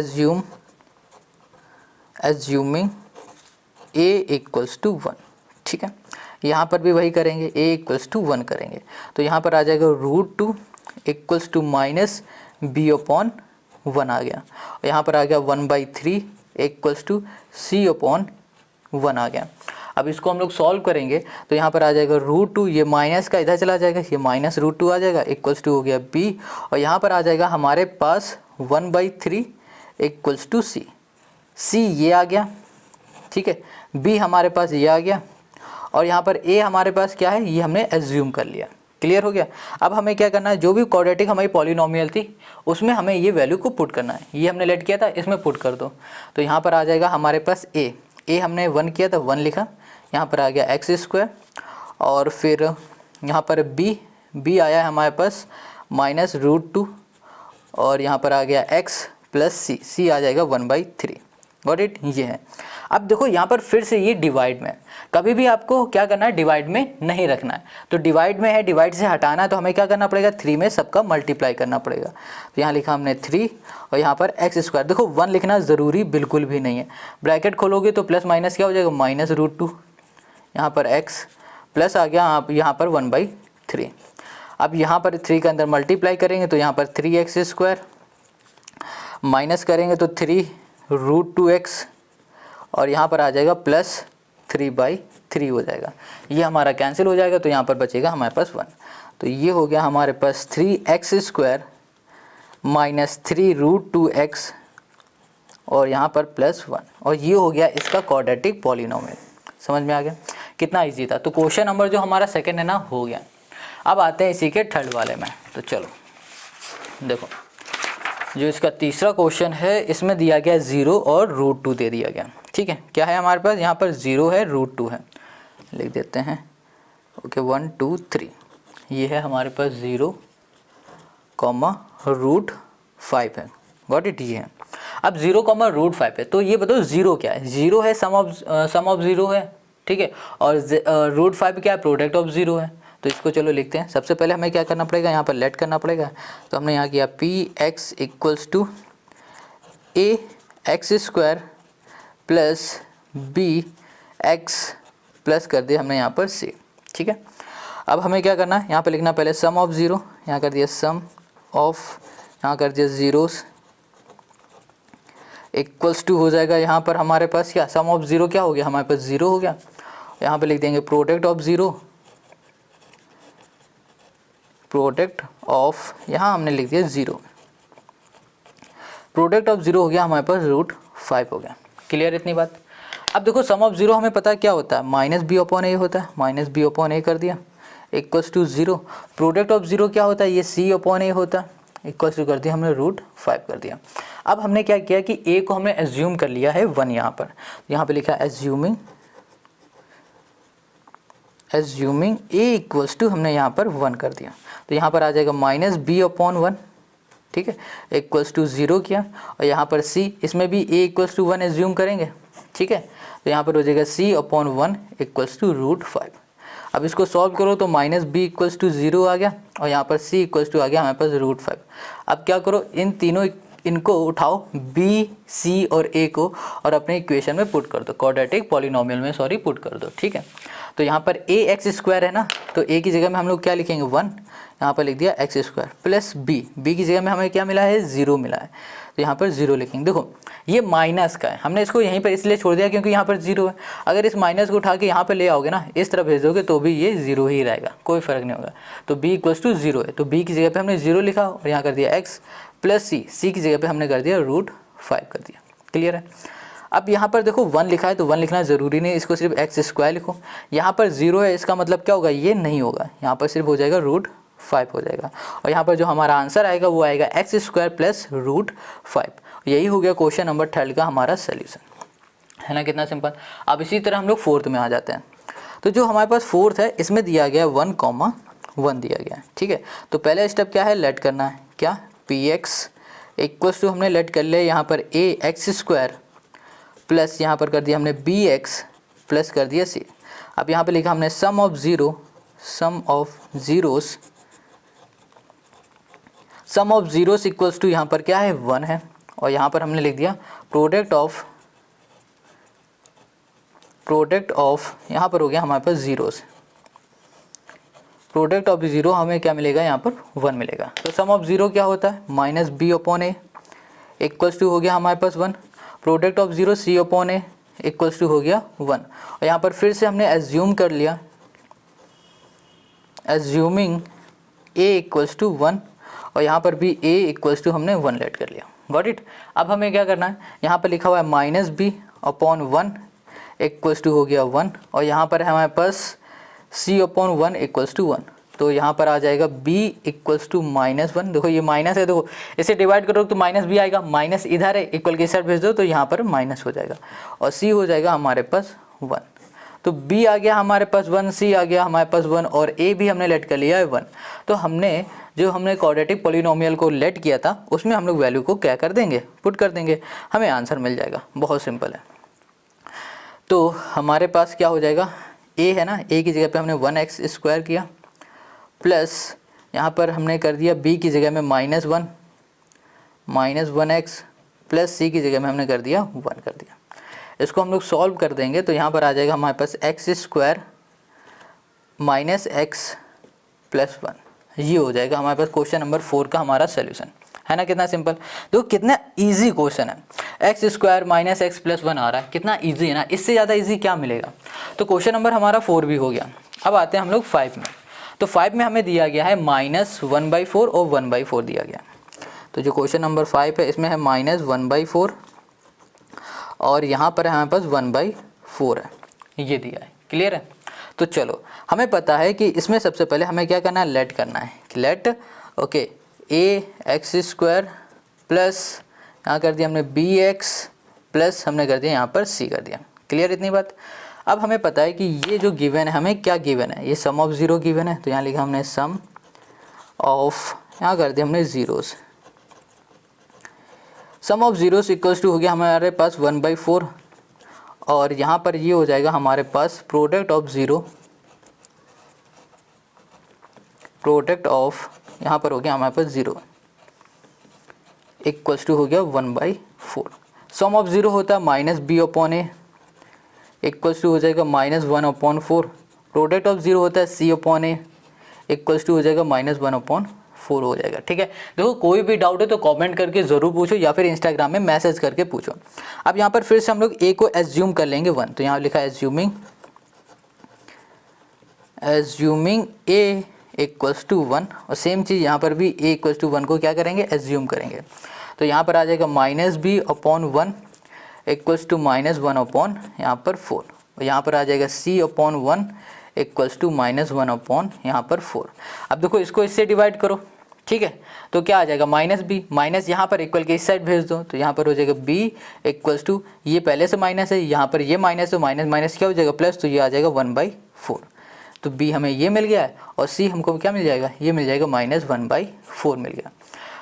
एज्यूमिंग a इक्वल्स टू 1, ठीक है। यहाँ पर भी वही करेंगे, a इक्वल्स टू 1 करेंगे, तो यहाँ पर आ जाएगा √2 इक्वल्स टू -b/3, 1 आ गया, और यहाँ पर आ गया 1/3 इक्वल्स टू c अपॉन 1 आ गया। अब इसको हम लोग सॉल्व करेंगे तो यहाँ पर आ जाएगा √2, ये माइनस का इधर चला जाएगा, ये माइनस √2 आ जाएगा इक्वल्स टू हो गया b, और यहाँ पर आ जाएगा हमारे पास 1/3 इक्वल्स टू c ये आ गया, ठीक है, b हमारे पास ये आ गया, और यहाँ पर a हमारे पास क्या है, ये हमने एज्यूम कर लिया। क्लियर हो गया। अब हमें क्या करना है, जो भी क्वाड्रेटिक हमारी पॉलिनोमियल थी उसमें हमें ये वैल्यू को पुट करना है। ये हमने लेट किया था, इसमें पुट कर दो, तो यहाँ पर आ जाएगा हमारे पास a हमने 1 किया था, 1 लिखा, यहाँ पर आ गया x², और फिर यहाँ पर b आया है हमारे पास -√2, और यहाँ पर आ गया x प्लस c आ जाएगा 1/3। गॉट इट, ये है। अब देखो यहाँ पर फिर से ये डिवाइड में, कभी भी आपको क्या करना है, डिवाइड में नहीं रखना है। तो डिवाइड में है, डिवाइड से हटाना है, तो हमें क्या करना पड़ेगा, 3 में सबका मल्टीप्लाई करना पड़ेगा। तो यहाँ लिखा हमने 3, और यहाँ पर x²। देखो 1 लिखना ज़रूरी बिल्कुल भी नहीं है, ब्रैकेट खोलोगे तो प्लस माइनस क्या हो जाएगा, -√2, यहाँ पर x प्लस आ गया आप यहाँ पर 1/3। अब यहाँ पर 3 के अंदर मल्टीप्लाई करेंगे तो यहाँ पर 3x², माइनस करेंगे तो 3√2x, और यहाँ पर आ जाएगा प्लस 3/3 हो जाएगा। ये हमारा कैंसिल हो जाएगा, तो यहाँ पर बचेगा हमारे पास 1। तो ये हो गया हमारे पास 3x² माइनस 3√2x, और यहाँ पर +1, और ये हो गया इसका क्वाड्रेटिक पॉलिनोमियल। समझ में आ गया, कितना इजी था। तो क्वेश्चन नंबर जो हमारा सेकंड है ना, हो गया। अब आते हैं इसी के थर्ड वाले में। तो चलो देखो, जो इसका तीसरा क्वेश्चन है इसमें दिया गया 0 और √2 दे दिया गया। ठीक है, क्या है हमारे पास, यहाँ पर 0 है, √2 है, लिख देते हैं। ओके, 1 2 3, ये है हमारे पास 0, √5 है। गॉट इट, ये है। अब 0, √5 है, तो ये बताओ 0 क्या है। 0 है सम ऑफ 0 है, ठीक है, और √5 क्या है, प्रोडक्ट ऑफ 0 है। तो इसको चलो लिखते हैं। सबसे पहले हमें क्या करना पड़ेगा, यहाँ पर लेट करना पड़ेगा। तो हमने यहाँ किया px = ax² plus bx plus कर दिया हमने यहाँ पर c। ठीक है, अब हमें क्या करना है, यहाँ पर लिखना पहले सम ऑफ 0, यहाँ कर दिया सम ऑफ, यहाँ कर दिया ज़ीरोस, इक्वल्स टू हो जाएगा यहाँ पर हमारे पास क्या, सम ऑफ 0 क्या हो गया, हमारे पास 0 हो गया। यहाँ पे लिख देंगे प्रोडक्ट ऑफ 0, प्रोडक्ट ऑफ, यहाँ हमने लिख दिया 0, प्रोडक्ट ऑफ 0 हो गया हमारे पास √5 हो गया। क्लियर इतनी बात। अब देखो सम ऑफ 0 हमें पता है क्या होता है, -b/a होता है, -b/a कर दिया इक्वल्स टू 0। प्रोडक्ट ऑफ 0 क्या होता है, ये c/a होता है, इक्वल्स टू कर दिया हमने √5 कर दिया। अब हमने क्या किया कि a को हमने एज्यूम कर लिया है 1, यहाँ पे लिखा है एज्यूमिंग a इक्वल्स टू, हमने यहाँ पर 1 कर दिया। तो यहाँ पर आ जाएगा -b/1, ठीक है, इक्वल्स टू 0 किया, और यहाँ पर c, इसमें भी a इक्वल्स टू 1 एज्यूम करेंगे। ठीक है, तो यहाँ पर हो जाएगा c/1 इक्वल्स टू √5। अब इसको सॉल्व करो तो -b इक्वल्स टू 0 आ गया, और यहाँ पर c इक्वल्स टू आ गया हमारे पास √5। अब क्या करो, इन तीनों इनको उठाओ, b, c और a को, और अपने इक्वेशन में पुट कर दो, क्वाड्रेटिक पॉलिनोमियल में सॉरी पुट कर दो। ठीक है, तो यहाँ पर ax² है ना, तो a की जगह में हम लोग क्या लिखेंगे 1, यहाँ पर लिख दिया x² प्लस b की जगह में हमें क्या मिला है, 0 मिला है, तो यहाँ पर 0 लिखेंगे। देखो ये माइनस का है, हमने इसको यहीं पर इसलिए छोड़ दिया क्योंकि यहाँ पर 0 है। अगर इस माइनस को उठा के यहाँ पर ले आओगे ना, इस तरफ भेज दोगे तो भी ये 0 ही रहेगा, कोई फ़र्क नहीं होगा। तो b इक्वल्स टू 0 है, तो b की जगह पे हमने 0 लिखा, और यहाँ कर दिया x प्लस c की जगह पे हमने कर दिया √5 कर दिया। क्लियर है। अब यहाँ पर देखो 1 लिखा है, तो 1 लिखना ज़रूरी नहीं, इसको सिर्फ x² लिखो। यहाँ पर 0 है, इसका मतलब क्या होगा, ये नहीं होगा, यहाँ पर सिर्फ हो जाएगा √5 हो जाएगा, और यहाँ पर जो हमारा आंसर आएगा वो आएगा x² प्लस √5। यही हो गया क्वेश्चन नंबर 3 का हमारा सोल्यूशन, है ना, कितना सिंपल। अब इसी तरह हम लोग 4th में आ जाते हैं। तो जो हमारे पास 4th है, इसमें दिया गया 1,1 दिया गया है। ठीक है, तो पहला स्टेप क्या है, लेट करना है, क्या, px इक्वल्स टू, हमने लेट कर लिया यहाँ पर ax² प्लस यहाँ पर कर दिया हमने bx प्लस कर दिया c। अब यहाँ पे लिखा हमने sum of zeros equals to, यहाँ पर क्या है 1 है, और यहाँ पर हमने लिख दिया प्रोडक्ट ऑफ यहाँ पर हो गया हमारे पास ज़ीरोस, प्रोडक्ट ऑफ 0 हमें क्या मिलेगा, यहाँ पर 1 मिलेगा। तो सम ऑफ 0 क्या होता है, -b/a इक्वल्स टू हो गया हमारे पास 1, product of 0 c upon a equals to हो गया 1। और यहाँ पर फिर से हमने एज्यूम कर लिया, एज्यूमिंग ए इक्वल्स टू 1, और यहाँ पर भी ए इक्वल्स टू हमने 1 लेट कर लिया। Got it. अब हमें क्या करना है, यहाँ पर लिखा हुआ है minus b upon 1 equals to हो गया 1, और यहाँ पर है हमारे पास सी अपॉन 1 इक्वल्स टू 1, तो यहाँ पर आ जाएगा b इक्वल्स टू -1। देखो ये माइनस है, देखो इसे डिवाइड करो तो माइनस भी आएगा, माइनस इधर है, इक्वल के साइड भेज दो तो यहाँ पर माइनस हो जाएगा, और c हो जाएगा हमारे पास 1। तो b आ गया हमारे पास 1, c आ गया हमारे पास 1, और a भी हमने लेट कर लिया है 1। तो हमने क्वाड्रेटिक पॉलिनोमियल को लेट किया था उसमें हम लोग वैल्यू को क्या कर देंगे, पुट कर देंगे, हमें आंसर मिल जाएगा। बहुत सिंपल है। तो हमारे पास क्या हो जाएगा, a है ना, a की जगह पे हमने 1x स्क्वायर किया, प्लस यहाँ पर हमने कर दिया b की जगह में -1 -1x, प्लस c की जगह में हमने कर दिया 1 कर दिया। इसको हम लोग सॉल्व कर देंगे तो यहाँ पर आ जाएगा हमारे पास x square minus x plus 1, ये हो जाएगा हमारे पास क्वेश्चन नंबर 4 का हमारा सोल्यूशन, है ना। कितना सिंपल, देखो कितना इजी क्वेश्चन है। X square minus x plus 1 आ रहा है, कितना इजी है ना, इससे ज़्यादा इजी क्या मिलेगा। तो क्वेश्चन नंबर हमारा 4 भी हो गया। अब आते हैं हम लोग 5 में। तो 5 में हमें दिया गया है -1/4 और 1/4 दिया गया। तो जो क्वेश्चन नंबर 5 है इसमें है -1/4 और यहाँ पर है हमारे पास 1/4 है, ये दिया है। क्लियर है। तो चलो हमें पता है कि इसमें सबसे पहले हमें क्या करना है, लेट करना है। लेट ओके ए एक्स स्क्वायर प्लस यहाँ कर दिया हमने बी एक्स प्लस हमने कर दिया यहाँ पर सी कर दिया। क्लियर इतनी बात। अब हमें पता है कि ये जो गिवन है, हमें क्या गिवन है, ये सम ऑफ ज़ीरो गिवन है। तो यहाँ लिखा हमने सम ऑफ, यहाँ कर दिया हमने zeros, sum of zeros equals to हो गया हमारे पास 1/4, और यहाँ पर ये हो जाएगा हमारे पास product of zero, product of यहाँ पर हो गया हमारे पास 0 इक्वल्स टू हो गया 1/4। सम ऑफ ज़ीरो होता है -b/a इक्वल्स टू हो जाएगा -1/4। प्रोडक्ट ऑफ ज़ीरो होता है c/a इक्वल्स टू हो जाएगा -1/4 हो जाएगा। ठीक है। देखो कोई भी डाउट है तो कमेंट करके ज़रूर पूछो या फिर इंस्टाग्राम में मैसेज करके पूछो। अब यहाँ पर फिर से हम लोग a को एज्यूम कर लेंगे 1, तो यहाँ लिखा है एज्यूमिंग a इक्वल्स टू 1, और सेम चीज़ यहाँ पर भी a इक्वल्स टू 1 को क्या करेंगे, एज्यूम करेंगे। तो यहाँ पर आ जाएगा -b/1 इक्वल्स टू -1/ यहाँ पर 4, और यहाँ पर आ जाएगा c/1 इक्वल्स टू -1/ यहाँ पर 4। अब देखो इसको इससे डिवाइड करो, ठीक है। तो क्या आ जाएगा, -b, माइनस यहाँ पर इक्वल के इस साइड भेज दो, तो यहाँ पर हो जाएगा b इक्वल्स टू, ये पहले से माइनस है, यहाँ पर ये माइनस, तो माइनस माइनस क्या हो जाएगा प्लस, तो ये आ जाएगा 1/4। तो b हमें ये मिल गया है, और c हमको क्या मिल जाएगा, ये मिल जाएगा -1/4 मिल गया।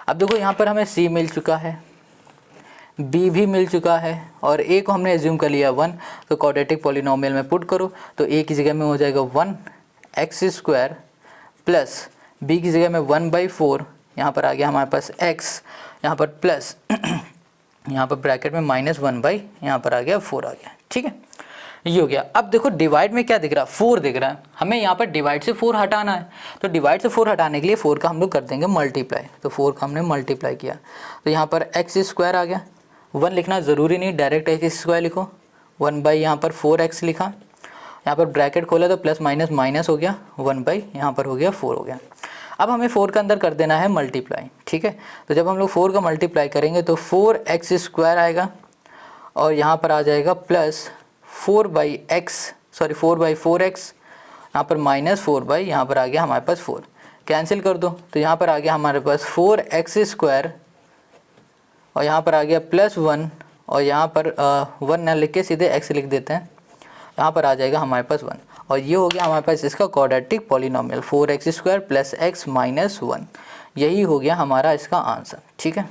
अब देखो यहाँ पर हमें c मिल चुका है, b भी मिल चुका है, और a को हमने एज्यूम कर लिया 1, तो क्वाड्रेटिक पॉलिनोमियल में पुट करो तो a की जगह में हो जाएगा 1x² प्लस b की जगह में 1/4, यहाँ पर आ गया हमारे पास x, यहाँ पर प्लस यहाँ पर ब्रैकेट में -1/ यहाँ पर आ गया 4 आ गया। ठीक है, ये हो गया। अब देखो डिवाइड में क्या दिख रहा है, 4 दिख रहा है, हमें यहाँ पर डिवाइड से 4 हटाना है। तो डिवाइड से 4 हटाने के लिए 4 का हम लोग कर देंगे मल्टीप्लाई, तो 4 का हमने मल्टीप्लाई किया, तो यहाँ पर x² आ गया। 1 लिखना ज़रूरी नहीं, डायरेक्ट x² लिखो, 1/ यहाँ पर 4x लिखा, यहाँ पर ब्रैकेट खोला तो प्लस माइनस माइनस हो गया, 1/ यहाँ पर हो गया 4 हो गया। अब हमें 4 के अंदर कर देना है मल्टीप्लाई। ठीक है, तो जब हम लोग 4 का मल्टीप्लाई करेंगे तो 4x² आएगा, और यहाँ पर आ जाएगा प्लस 4/4x, यहाँ पर -4/ यहाँ पर आ गया हमारे पास 4, कैंसिल कर दो, तो यहाँ पर आ गया हमारे पास 4x², और यहाँ पर आ गया +1, और यहाँ पर 1 ना लिख के सीधे x लिख देते हैं, यहाँ पर आ जाएगा हमारे पास 1, और ये हो गया हमारे पास इसका क्वाड्रेटिक पॉलिनोमियल 4x² + x - 1, यही हो गया हमारा इसका आंसर। ठीक है,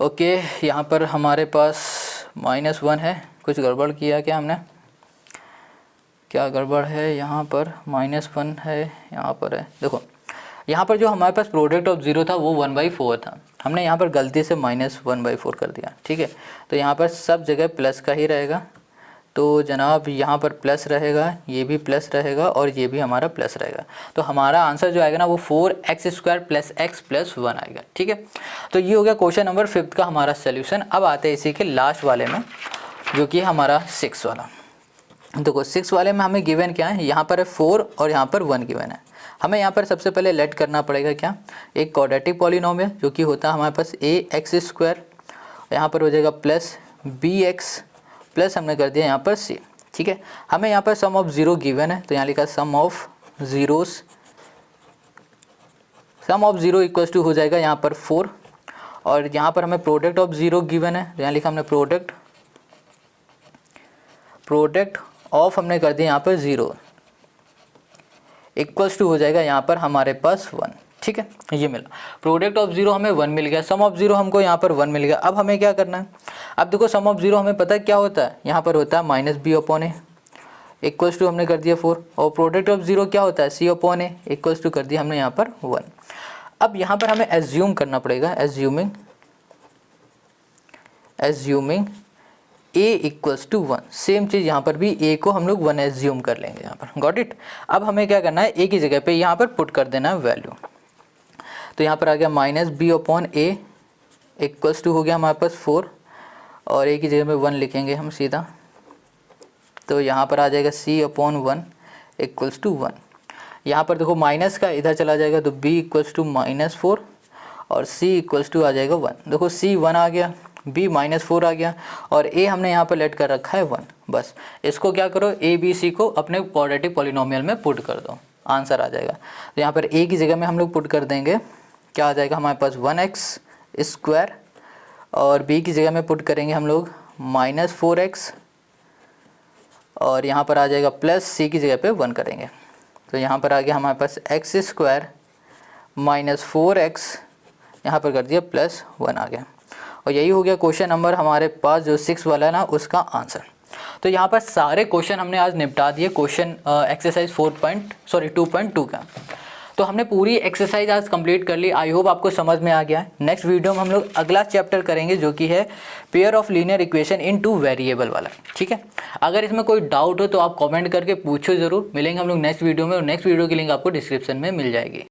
ओके। यहाँ पर हमारे पास -1 है, कुछ गड़बड़ किया क्या हमने, क्या गड़बड़ है, यहाँ पर -1 है, यहाँ पर है, देखो यहाँ पर जो हमारे पास प्रोडक्ट ऑफ ज़ीरो था वो 1/4 था, हमने यहाँ पर गलती से -1/4 कर दिया। ठीक है, तो यहाँ पर सब जगह प्लस का ही रहेगा, तो जनाब यहाँ पर प्लस रहेगा, ये भी प्लस रहेगा और ये भी हमारा प्लस रहेगा। तो हमारा आंसर जो आएगा ना वो 4x² + x + 1 आएगा। ठीक है, तो ये हो गया क्वेश्चन नंबर 5 का हमारा सोल्यूशन। अब आते हैं इसी के लास्ट वाले में जो कि हमारा 6 वाला। देखो 6 वाले में हमें गिवन क्या है, यहाँ पर है 4 और यहाँ पर 1 गिवन है। हमें यहाँ पर सबसे पहले लेट करना पड़ेगा क्या, एक क्वाड्रेटिक पॉलिनोमियल जो कि होता है हमारे पास ax², यहाँ पर हो जाएगा प्लस bx प्लस हमने कर दिया यहाँ पर c। ठीक है, हमें यहाँ पर सम ऑफ ज़ीरो गिवन है, तो यहाँ लिखा सम ऑफ ज़ीरो इक्वल टू हो जाएगा यहाँ पर 4, और यहाँ पर हमें प्रोडक्ट ऑफ ज़ीरो गिवन है, तो यहाँ लिखा हमने प्रोडक्ट ऑफ हमने कर दिया यहाँ पर 0 इक्वल्स टू हो जाएगा यहाँ पर हमारे पास 1। ठीक है, ये मिला। प्रोडक्ट ऑफ 0 हमें 1 मिल गया, सम ऑफ 0 हमको यहाँ पर 1 मिल गया। अब हमें क्या करना है, अब देखो सम ऑफ 0 हमें पता है क्या होता है, यहाँ पर होता है -b/a इक्वल्स टू हमने कर दिया 4, और प्रोडक्ट ऑफ 0 क्या होता है c/a इक्वल्स टू कर दिया हमने यहाँ पर 1। अब यहाँ पर हमें एज्यूम करना पड़ेगा, assuming a equals to 1। Same चीज़ यहाँ पर भी a को हम लोग 1 एज्यूम कर लेंगे यहाँ पर। Got it. अब हमें क्या करना है, a की जगह पे यहाँ पर पुट कर देना है वैल्यू। तो यहाँ पर आ गया -b/a इक्वल्स टू हो गया हमारे पास 4, और a की जगह में 1 लिखेंगे हम सीधा, तो यहाँ पर आ जाएगा c/1 इक्वल्स टू 1। यहाँ पर देखो माइनस का इधर चला जाएगा, तो b इक्वल्स टू -4 और c इक्वल्स टू आ जाएगा 1। देखो c 1 आ गया, b -4 आ गया, और a हमने यहाँ पर लेट कर रखा है 1। बस इसको क्या करो, a b c को अपने क्वाड्रेटिक पॉलिनोमियल में पुट कर दो, आंसर आ जाएगा। तो यहाँ पर a की जगह में हम लोग पुट कर देंगे, क्या आ जाएगा हमारे पास 1x², और b की जगह में पुट करेंगे हम लोग -4x, और यहाँ पर आ जाएगा प्लस c की जगह पे 1 करेंगे, तो यहाँ पर आ गया हमारे पास x² -4x, यहाँ पर कर दिया +1 आ गया। और यही हो गया क्वेश्चन नंबर हमारे पास जो 6 वाला है ना उसका आंसर। तो यहाँ पर सारे क्वेश्चन हमने आज निपटा दिए, क्वेश्चन एक्सरसाइज 2.2 का। तो हमने पूरी एक्सरसाइज आज कंप्लीट कर ली। आई होप आपको समझ में आ गया है। नेक्स्ट वीडियो में हम लोग अगला चैप्टर करेंगे जो कि है pair of linear equation in 2 variable वाला। ठीक है, अगर इसमें कोई डाउट हो तो आप कमेंट करके पूछो ज़रूर। मिलेंगे हम लोग नेक्स्ट वीडियो में, और नेक्स्ट वीडियो की लिंक आपको डिस्क्रिप्शन में मिल जाएगी।